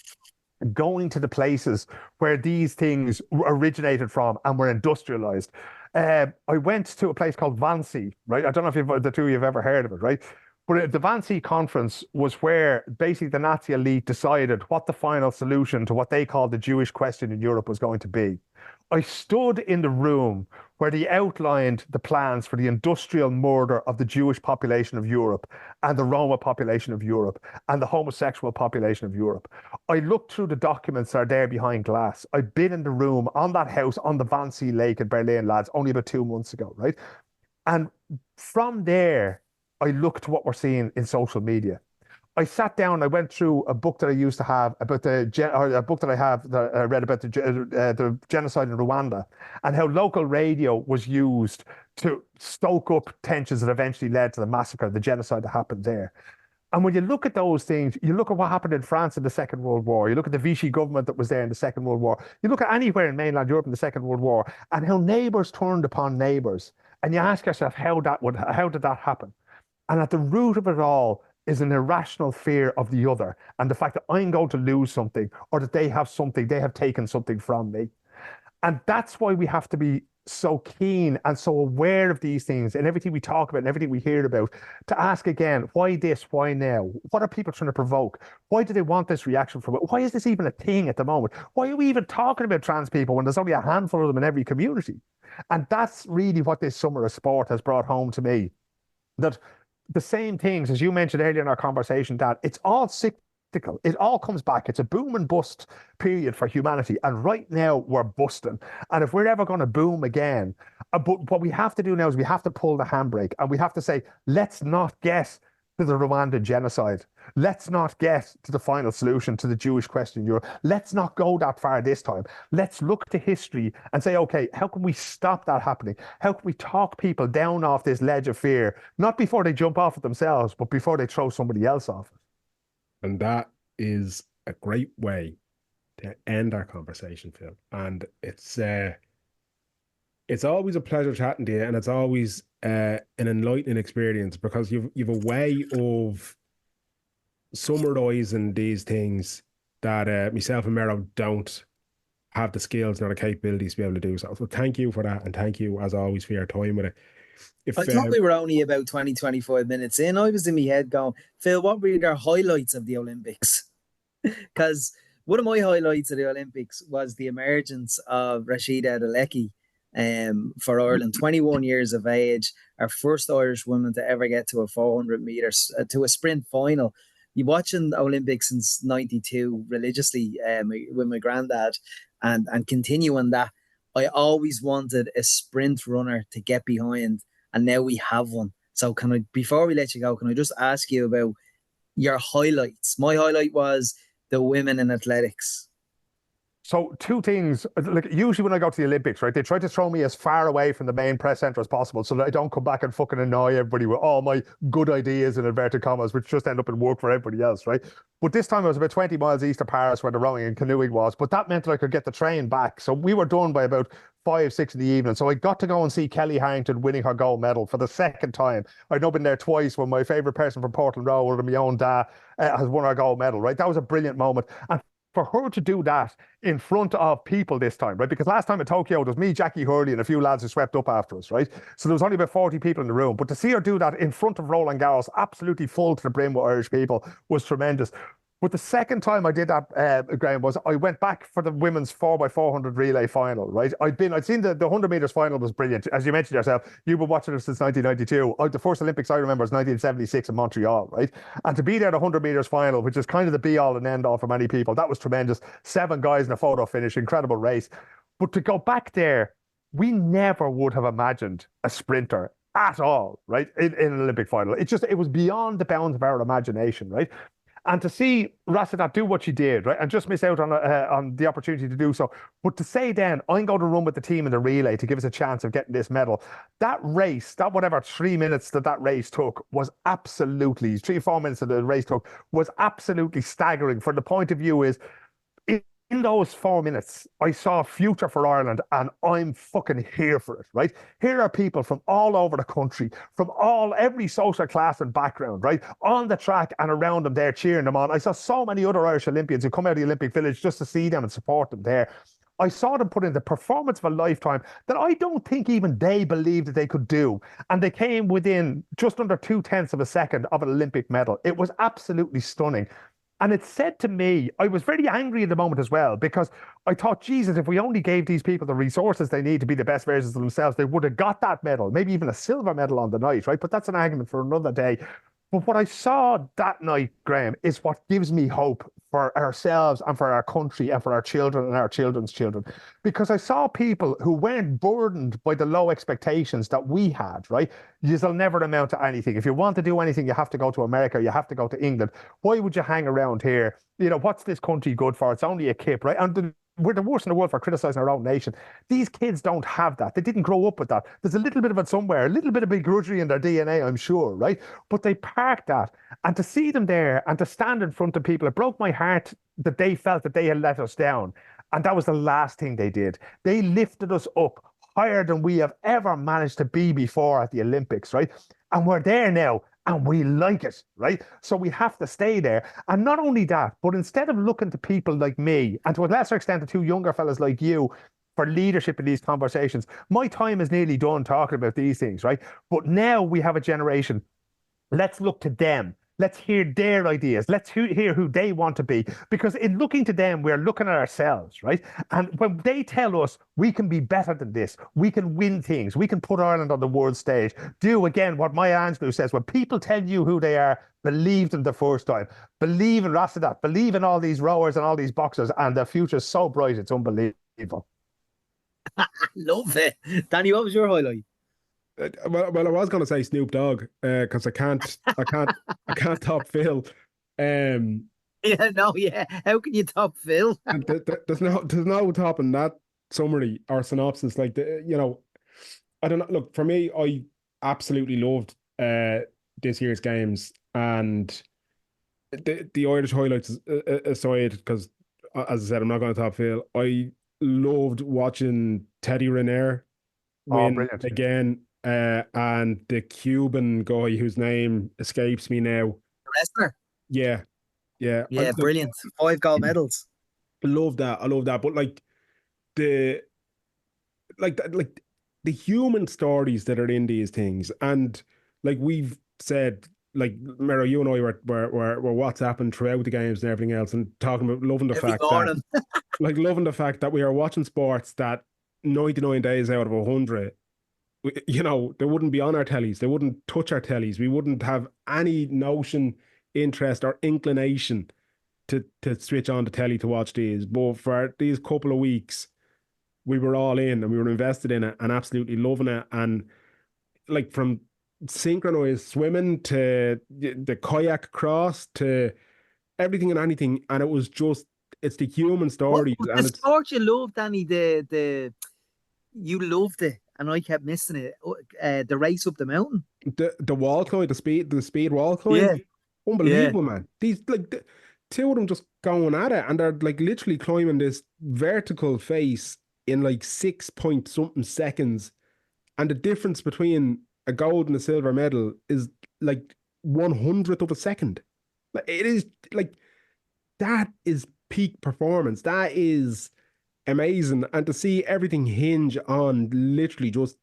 going to the places where these things originated from and were industrialized. I went to a place called Wannsee, right? I don't know if the two of you have ever heard of it, right? But the Wannsee conference was where basically the Nazi elite decided what the final solution to what they called the Jewish question in Europe was going to be. I stood in the room where they outlined the plans for the industrial murder of the Jewish population of Europe and the Roma population of Europe and the homosexual population of Europe. I looked through the documents that are there behind glass. I've been in the room on that house on the Wannsee Lake in Berlin, lads, only about 2 months ago, right? And from there, I looked to what we're seeing in social media. I sat down. I went through a book that I used to have about a book that I have that I read about the genocide in Rwanda, and how local radio was used to stoke up tensions that eventually led to the massacre, the genocide that happened there. And when you look at those things, you look at what happened in France in the Second World War, you look at the Vichy government that was there in the Second World War, you look at anywhere in mainland Europe in the Second World War, and how neighbours turned upon neighbours, and you ask yourself, how did that happen? And at the root of it all is an irrational fear of the other and the fact that I'm going to lose something, or that they have taken something from me. And that's why we have to be so keen and so aware of these things and everything we talk about and everything we hear about, to ask again, why this, why now? What are people trying to provoke? Why do they want this reaction from it? Why is this even a thing at the moment? Why are we even talking about trans people when there's only a handful of them in every community? And that's really what this summer of sport has brought home to me. That the same things, as you mentioned earlier in our conversation, that it's all cyclical. It all comes back. It's a boom and bust period for humanity. And right now we're busting. And if we're ever going to boom again, but what we have to do now is we have to pull the handbrake, and we have to say, let's not get to the Rwandan genocide. Let's not get to the final solution to the Jewish question in Europe. Let's not go that far this time. Let's look to history and say, okay, how can we stop that happening? How can we talk people down off this ledge of fear, not before they jump off it themselves, but before they throw somebody else off it? And that is a great way to end our conversation, Phil. And it's always a pleasure chatting to you, and it's always an enlightening experience, because you've a way of summarizing these things that myself and Mero don't have the skills nor the capabilities to be able to do so. So thank you for that, and thank you as always for your time with it. I thought we were only about 20-25 minutes in. I was in my head going, Phil, what were your highlights of the Olympics? Because one of my highlights of the Olympics was the emergence of Rashida Adeleke for Ireland, 21 years of age, our first Irish woman to ever get to a 400 meters, to a sprint final. You watching the Olympics since '92 religiously with my granddad, and continuing that. I always wanted a sprint runner to get behind, and now we have one. So can I, before we let you go, can I just ask you about your highlights? My highlight was the women in athletics. So two things, like usually when I go to the Olympics, right, they try to throw me as far away from the main press center as possible so that I don't come back and fucking annoy everybody with all my good ideas in inverted commas, which just end up in work for everybody else, right? But this time I was about 20 miles east of Paris where the rowing and canoeing was, but that meant that I could get the train back. So we were done by about 5, 6 in the evening. So I got to go and see Kelly Harrington winning her gold medal for the second time. I'd now been there twice when my favourite person from Portland Row, other than my own dad, has won her gold medal, right? That was a brilliant moment. And for her to do that in front of people this time, right? Because last time at Tokyo, it was me, Jackie Hurley, and a few lads who swept up after us, right? So there was only about 40 people in the room. But to see her do that in front of Roland Garros, absolutely full to the brim with Irish people, was tremendous. But the second time I did that, Graham, was I went back for the women's 4x400 relay final, right? I'd seen the 100 meters final was brilliant. As you mentioned yourself, you've been watching it since 1992. The first Olympics I remember was 1976 in Montreal, right? And to be there at the 100 meters final, which is kind of the be all and end all for many people, that was tremendous. 7 guys in a photo finish, incredible race. But to go back there, we never would have imagined a sprinter at all, right? In an Olympic final. It was beyond the bounds of our imagination, right? And to see Rasidat do what she did, right, and just miss out on the opportunity to do so. But to say then, I'm going to run with the team in the relay to give us a chance of getting this medal. That race, that whatever 3 minutes that race took was absolutely, 3 or 4 minutes that the race took was absolutely staggering. For the point of view is, in those 4 minutes, I saw a future for Ireland and I'm fucking here for it, right? Here are people from all over the country, from every social class and background, right? On the track and around them there cheering them on. I saw so many other Irish Olympians who come out of the Olympic Village just to see them and support them there. I saw them put in the performance of a lifetime that I don't think even they believed that they could do. And they came within just under 0.2 of a second of an Olympic medal. It was absolutely stunning. And it said to me, I was very angry in the moment as well, because I thought, Jesus, if we only gave these people the resources they need to be the best versions of themselves, they would have got that medal, maybe even a silver medal on the night, right? But that's an argument for another day. But what I saw that night, Graham, is what gives me hope for ourselves and for our country and for our children and our children's children. Because I saw people who weren't burdened by the low expectations that we had, right? You'll never amount to anything. If you want to do anything, you have to go to America, you have to go to England. Why would you hang around here? You know, what's this country good for? It's only a kip, right? And we're the worst in the world for criticizing our own nation. These kids don't have that. They didn't grow up with that. There's a little bit of it somewhere, a little bit of begrudgery in their DNA, I'm sure, right? But they parked that. And to see them there and to stand in front of people, it broke my heart that they felt that they had let us down. And that was the last thing they did. They lifted us up higher than we have ever managed to be before at the Olympics, right? And we're there now. And we like it, right? So we have to stay there. And not only that, but instead of looking to people like me, and to a lesser extent to 2 younger fellas like you, for leadership in these conversations, my time is nearly done talking about these things, right? But now we have a generation. Let's look to them. Let's hear their ideas. Let's hear who they want to be. Because in looking to them, we're looking at ourselves, right? And when they tell us we can be better than this, we can win things, we can put Ireland on the world stage, do again what Maya Angelou says, when people tell you who they are, believe them the first time. Believe in Rasidat, believe in all these rowers and all these boxers, and the future's so bright, it's unbelievable. Love it. Danny, what was your highlight? Well, I was going to say Snoop Dogg because I can't top Phil. Um, Yeah, no, yeah. How can you top Phil? there's no topping that summary or synopsis. Like I don't know. Look, for me, I absolutely loved this year's games, and the Irish highlights aside, because as I said, I'm not going to top Phil. I loved watching Teddy Riner Oh, win brilliant. again. And the Cuban guy whose name escapes me now. Wrestler. Yeah, yeah. Yeah, brilliant. 5 gold medals. I love that. I love that. But the like the human stories that are in these things, and like we've said, like Mero, you and I were WhatsApping throughout the games and everything else, and talking about loving the Every fact morning. loving the fact that we are watching sports that 99 days out of 100. They wouldn't be on our tellies. They wouldn't touch our tellies. We wouldn't have any notion, interest, or inclination to switch on the telly to watch these. But for these couple of weeks, we were all in and we were invested in it and absolutely loving it. And like from synchronized swimming to the kayak cross to everything and anything, and it was just it's the human What stories, was and the it's sport you loved, Danny? You loved it, and I kept missing it. The race up the mountain. the wall climb, the speed wall climb. Yeah, yeah. Unbelievable, man. These like two of them just going at it, and they're like literally climbing this vertical face in like 6 point something seconds, and the difference between a gold and a silver medal is like 1/100th of a second. Like it is like that is peak performance. That is amazing, and to see everything hinge on literally just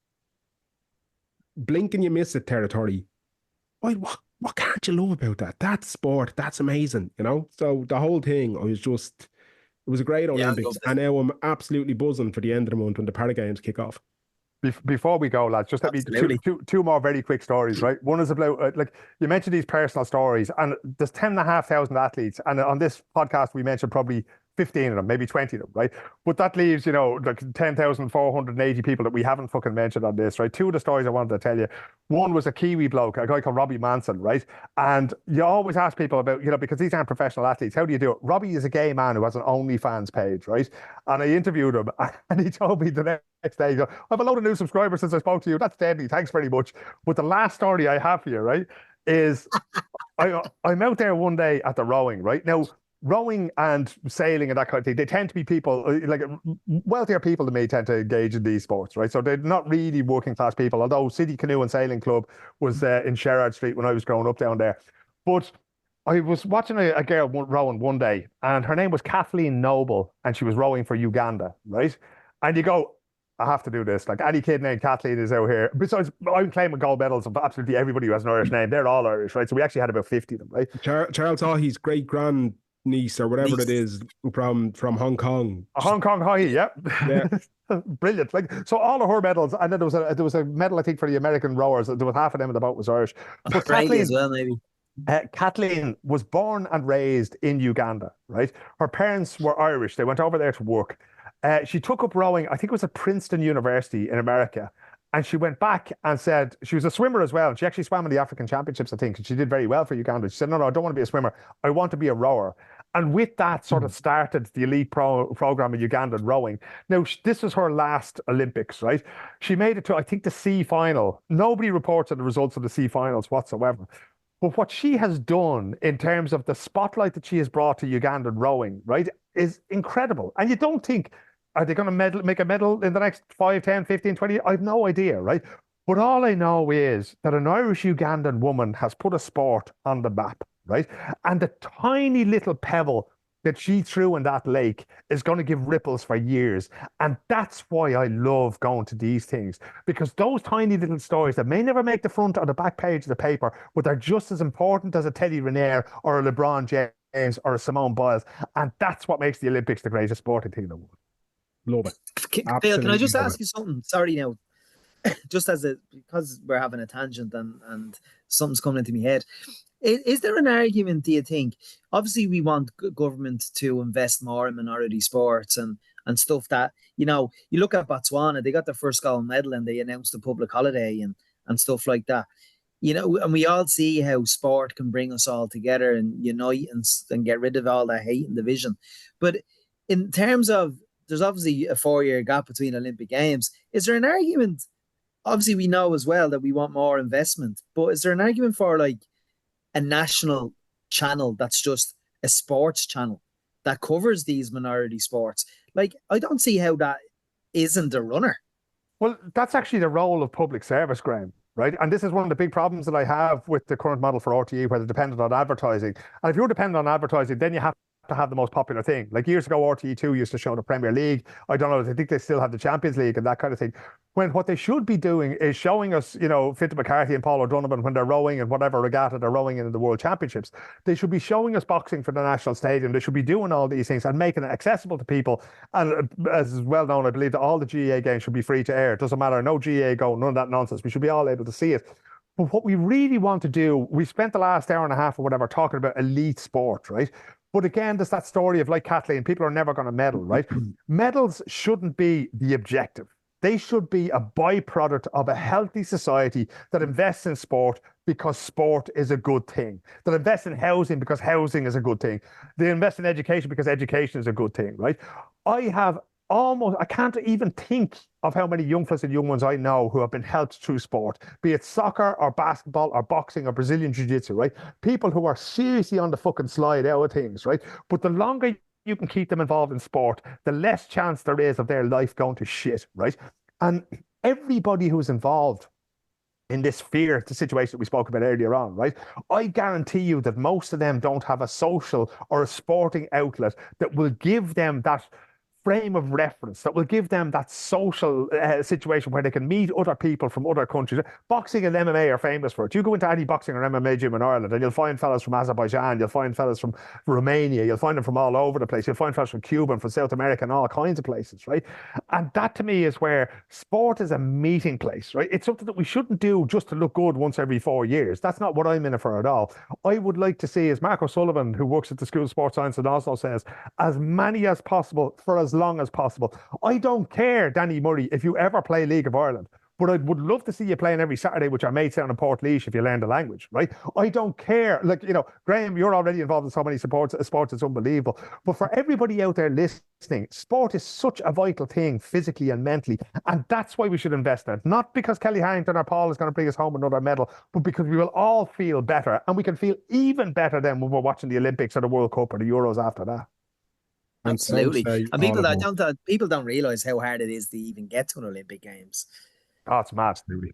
blink and you miss it territory. What can't you love about that? That's sport. That's amazing, you know? So the whole thing, it was a great Yeah, I Olympics. loved it. And now I'm absolutely buzzing for the end of the month when the Para Games kick off. Before we go, lads, just let me Absolutely. two more very quick stories, right? One is about like you mentioned these personal stories, and there's 10,500 athletes, and on this podcast we mentioned probably 15 of them, maybe 20 of them, right? But that leaves, like 10,480 people that we haven't fucking mentioned on this, right? Two of the stories I wanted to tell you. One was a Kiwi bloke, a guy called Robbie Manson, right? And you always ask people about, because these aren't professional athletes, how do you do it? Robbie is a gay man who has an OnlyFans page, right? And I interviewed him, and he told me the next day, he goes, I have a load of new subscribers since I spoke to you. That's deadly. Thanks very much. But the last story I have here, right, is I'm out there one day at the rowing, right? Now, rowing and sailing and that kind of thing, they tend to be people, like wealthier people than me tend to engage in these sports, right? So they're not really working class people, although City Canoe and Sailing Club was in Sherrard Street when I was growing up down there. But I was watching a girl rowing one day, and her name was Kathleen Noble, and she was rowing for Uganda, right? And you go, I have to do this. Like any kid named Kathleen is out here. Besides, I'm claiming gold medals of absolutely everybody who has an Irish name. They're all Irish, right? So we actually had about 50 of them, right? Charles Haughey's great grand niece or whatever it is from Hong Kong. Hong Kong Haughey, yeah. Yeah. Brilliant. Like, so all of her medals, and then there was a medal, I think, for the American rowers. There was half of them in the boat was Irish. But Australia as well, maybe. Kathleen was born and raised in Uganda, right? Her parents were Irish. They went over there to work. She took up rowing, I think it was at Princeton University in America. And she went back and said, she was a swimmer as well. And she actually swam in the African Championships, I think. And she did very well for Uganda. She said, no, I don't want to be a swimmer. I want to be a rower. And with that sort of started the elite program in Uganda rowing. Now, this was her last Olympics, right? She made it to, I think, the C final. Nobody reports on the results of the C finals whatsoever. But what she has done in terms of the spotlight that she has brought to Ugandan rowing, right, is incredible. And you don't think, are they going to make a medal in the next 5, 10, 15, 20 years? I have no idea, right? But all I know is that an Irish Ugandan woman has put a sport on the map, right? And the tiny little pebble that she threw in that lake is going to give ripples for years. And that's why I love going to these things, because those tiny little stories that may never make the front or the back page of the paper, but they're just as important as a Teddy Riner or a LeBron James or a Simone Biles. And that's what makes the Olympics the greatest sporting thing in the world. Love it. Phil, can I just Absolutely ask you something? Sorry now, just because we're having a tangent and something's coming into my head. Is there an argument, do you think? Obviously, we want government to invest more in minority sports and stuff that, you look at Botswana, they got their first gold medal and they announced a public holiday and stuff like that. And we all see how sport can bring us all together and unite and get rid of all that hate and division. But in terms of, there's obviously a 4-year gap between Olympic Games. Is there an argument? Obviously, we know as well that we want more investment, but is there an argument for like a national channel that's just a sports channel that covers these minority sports? Like, I don't see how that isn't a runner. Well, that's actually the role of public service, Graham, right? And this is one of the big problems that I have with the current model for RTE, where they're dependent on advertising. And if you're dependent on advertising, then you have to have the most popular thing. Like years ago, RTE2 used to show the Premier League. I don't know, I think they still have the Champions League and that kind of thing. When what they should be doing is showing us, Fintan McCarthy and Paul O'Donovan when they're rowing and whatever regatta they're rowing in the World Championships. They should be showing us boxing for the national stadium. They should be doing all these things and making it accessible to people. And as is well known, I believe that all the GAA games should be free to air. It doesn't matter, no GAA go, none of that nonsense. We should be all able to see it. But what we really want to do, we spent the last hour and a half or whatever talking about elite sport, right? But again, there's that story of like Kathleen, people are never going to medal, right? Medals shouldn't be the objective. They should be a byproduct of a healthy society that invests in sport, because sport is a good thing. They'll invest in housing because housing is a good thing. They invest in education because education is a good thing, right? I can't even think of how many young fellas and young ones I know who have been helped through sport, be it soccer or basketball or boxing or Brazilian jiu-jitsu, right? People who are seriously on the fucking slide out of things, right? But the longer you can keep them involved in sport, the less chance there is of their life going to shit, right? And everybody who's involved in this fear, the situation that we spoke about earlier on, right? I guarantee you that most of them don't have a social or a sporting outlet that will give them that frame of reference, that will give them that social situation where they can meet other people from other countries. Boxing and MMA are famous for it. You go into any boxing or MMA gym in Ireland and you'll find fellas from Azerbaijan, you'll find fellas from Romania, you'll find them from all over the place. You'll find fellas from Cuba and from South America and all kinds of places, right? And that to me is where sport is a meeting place, right? It's something that we shouldn't do just to look good once every 4 years. That's not what I'm in it for at all. I would like to see, as Mark O'Sullivan, who works at the School of Sports Science in Oslo, says, as many as possible for as long as possible. I don't care, Danny Murray, if you ever play League of Ireland, but I would love to see you playing every Saturday with your mates down in Portlaoise if you learn the language, right? I don't care. Like, you know, Graham, you're already involved in so many sports, it's unbelievable. But for everybody out there listening, sport is such a vital thing physically and mentally, and that's why we should invest in it. Not because Kelly Harrington or Paul is going to bring us home another medal, but because we will all feel better, and we can feel even better then when we're watching the Olympics or the World Cup or the Euros after that. And Absolutely. And all people don't realize how hard it is to even get to an Olympic Games. Oh, it's mad. absolutely.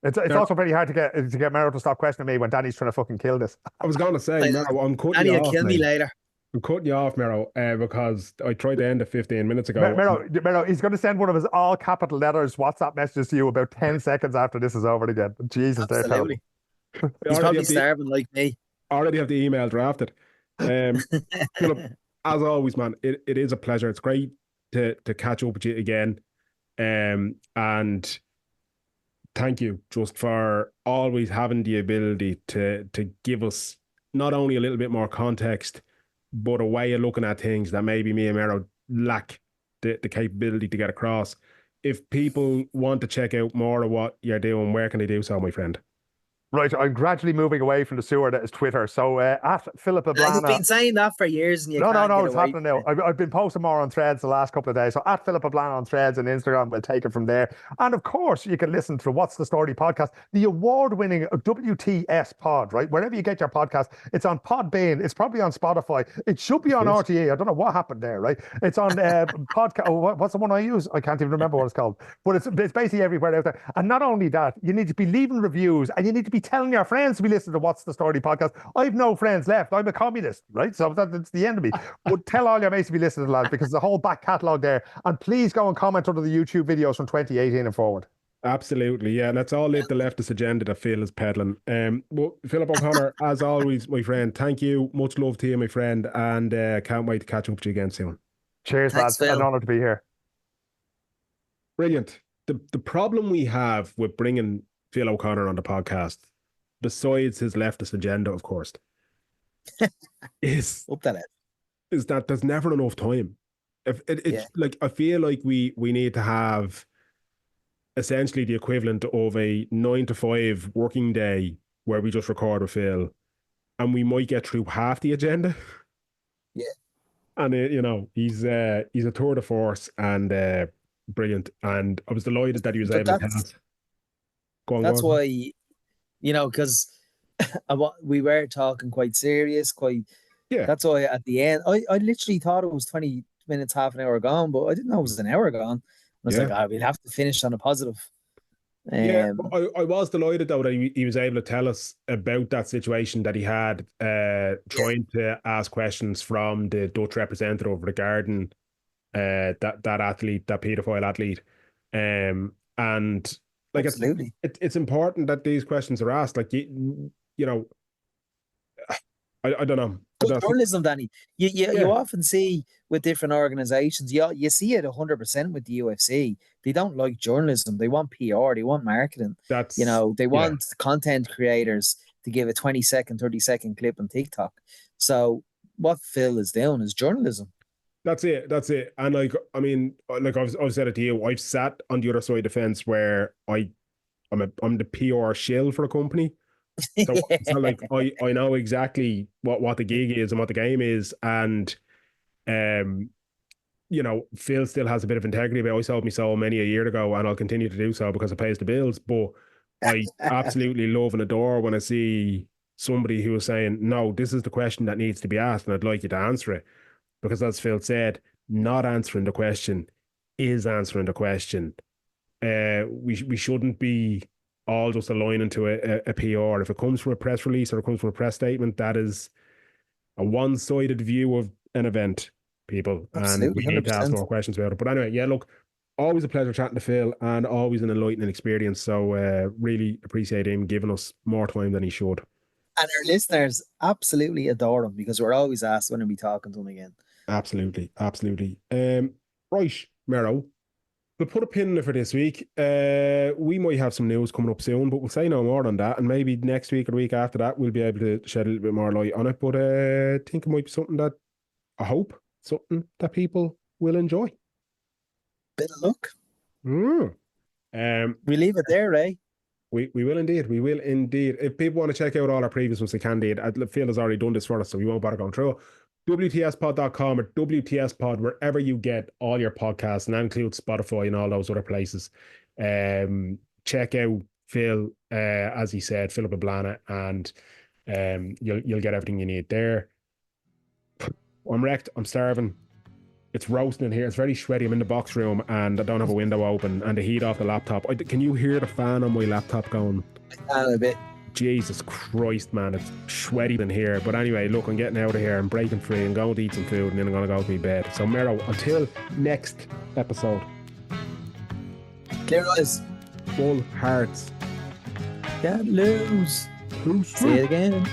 It's also very hard to get Mero to stop questioning me when Danny's trying to fucking kill this. I was going to say, Mero, I'm cutting Danny you will off, kill me mate. later. I'm cutting you off, Mero, because I tried to end it 15 minutes ago. Mero, he's going to send one of his all capital letters WhatsApp messages to you about 10 seconds after this is over again. Jesus, they're terrible. He's probably starving like me. I already have the email drafted. Philip, as always, man, it is a pleasure. It's great to catch up with you again. And thank you just for always having the ability to give us not only a little bit more context, but a way of looking at things that maybe me and Mero lack the capability to get across. If people want to check out more of what you're doing, where can they do so, my friend? Right, I'm gradually moving away from the sewer that is Twitter. So at Philip Ablana. You've been saying that for years, and you No, can't it's happening now. I've been posting more on Threads the last couple of days. So at Philip Ablana on Threads and Instagram, we'll take it from there. And of course, you can listen to What's the Story podcast, the award-winning WTS pod, right? Wherever you get your podcast, it's on Podbean. It's probably on Spotify. It should be on RTA. I don't know what happened there, right? It's on podcast. What's the one I use? I can't even remember what it's called. But it's basically everywhere out there. And not only that, you need to be leaving reviews and you need to be telling your friends to be listening to What's the Story podcast. I've no friends left. I'm a communist, right? So that's the end of me. But tell all your mates to be listening to that because the whole back catalogue there. And please go and comment under the YouTube videos from 2018 and forward. Absolutely, yeah. Let's all live the leftist agenda that Phil is peddling. Well, Philip O'Connor, as always, my friend, thank you. Much love to you, my friend, and can't wait to catch up with you again soon. Cheers, lads. An honour to be here. Brilliant. The problem we have with bringing Phil O'Connor on the podcast, besides his leftist agenda, of course, is that there's never enough time. Like I feel like we need to have essentially the equivalent of a 9 to 5 working day where we just record with Phil, and we might get through half the agenda. Yeah, and he's a tour de force and brilliant. And I was delighted that he was able to tell us. That's why, because we were talking quite serious, yeah. That's why at the end, I literally thought it was 20 minutes, half an hour gone, but I didn't know it was an hour gone. I was like, we'll have to finish on a positive. I was delighted though that he was able to tell us about that situation that he had trying to ask questions from the Dutch representative regarding that athlete, that paedophile athlete. And like absolutely, it's important that these questions are asked. Like I don't know. Journalism, Danny. You often see with different organizations, you see it 100% with the UFC. They don't like journalism. They want PR. They want marketing. They want content creators to give a 20-second, 30-second clip on TikTok. So what Phil is doing is journalism. That's it. And I've said it to you. I've sat on the other side of the fence where I'm the PR shill for a company, So like I know exactly what the gig is and what the game is, and um you know, Phil still has a bit of integrity, but I sold me so many a year ago, and I'll continue to do so because it pays the bills. But I absolutely love and adore when I see somebody who is saying, no, this is the question that needs to be asked, and I'd like you to answer it. Because as Phil said, not answering the question is answering the question. We shouldn't be all just aligning to a PR. If it comes from a press release or it comes from a press statement, that is a one-sided view of an event, people, and we Absolutely, need to ask 100%. more questions about it. But anyway, yeah, look, always a pleasure chatting to Phil, and always an enlightening experience. So really appreciate him giving us more time than he should. And our listeners absolutely adore him because we're always asked when are we talking to him again. Absolutely, absolutely. Right, Mero, we'll put a pin in it for this week. We might have some news coming up soon, but we'll say no more on that. And maybe next week or the week after that, we'll be able to shed a little bit more light on it. But I think it might be something that I hope something that people will enjoy. Bit of luck. Um, We leave it there, Ray. we will indeed. We will indeed. If people want to check out all our previous ones, they can indeed. Phil has already done this for us, so we won't bother going through. WTSpod.com or WTSpod, wherever you get all your podcasts, and that includes Spotify and all those other places. Check out Phil, as he said, Philip Ablana, and you'll get everything you need there. I'm wrecked. I'm starving. It's roasting in here. It's very sweaty. I'm in the box room and I don't have a window open and the heat off the laptop. Can you hear the fan on my laptop going? A bit. Jesus Christ, man. It's sweaty in here. But anyway, look, I'm getting out of here. I'm breaking free. I'm going to eat some food and then I'm going to go to my bed. So, Mero, until next episode. Clear eyes. Full hearts. Can't lose. Who's See you again.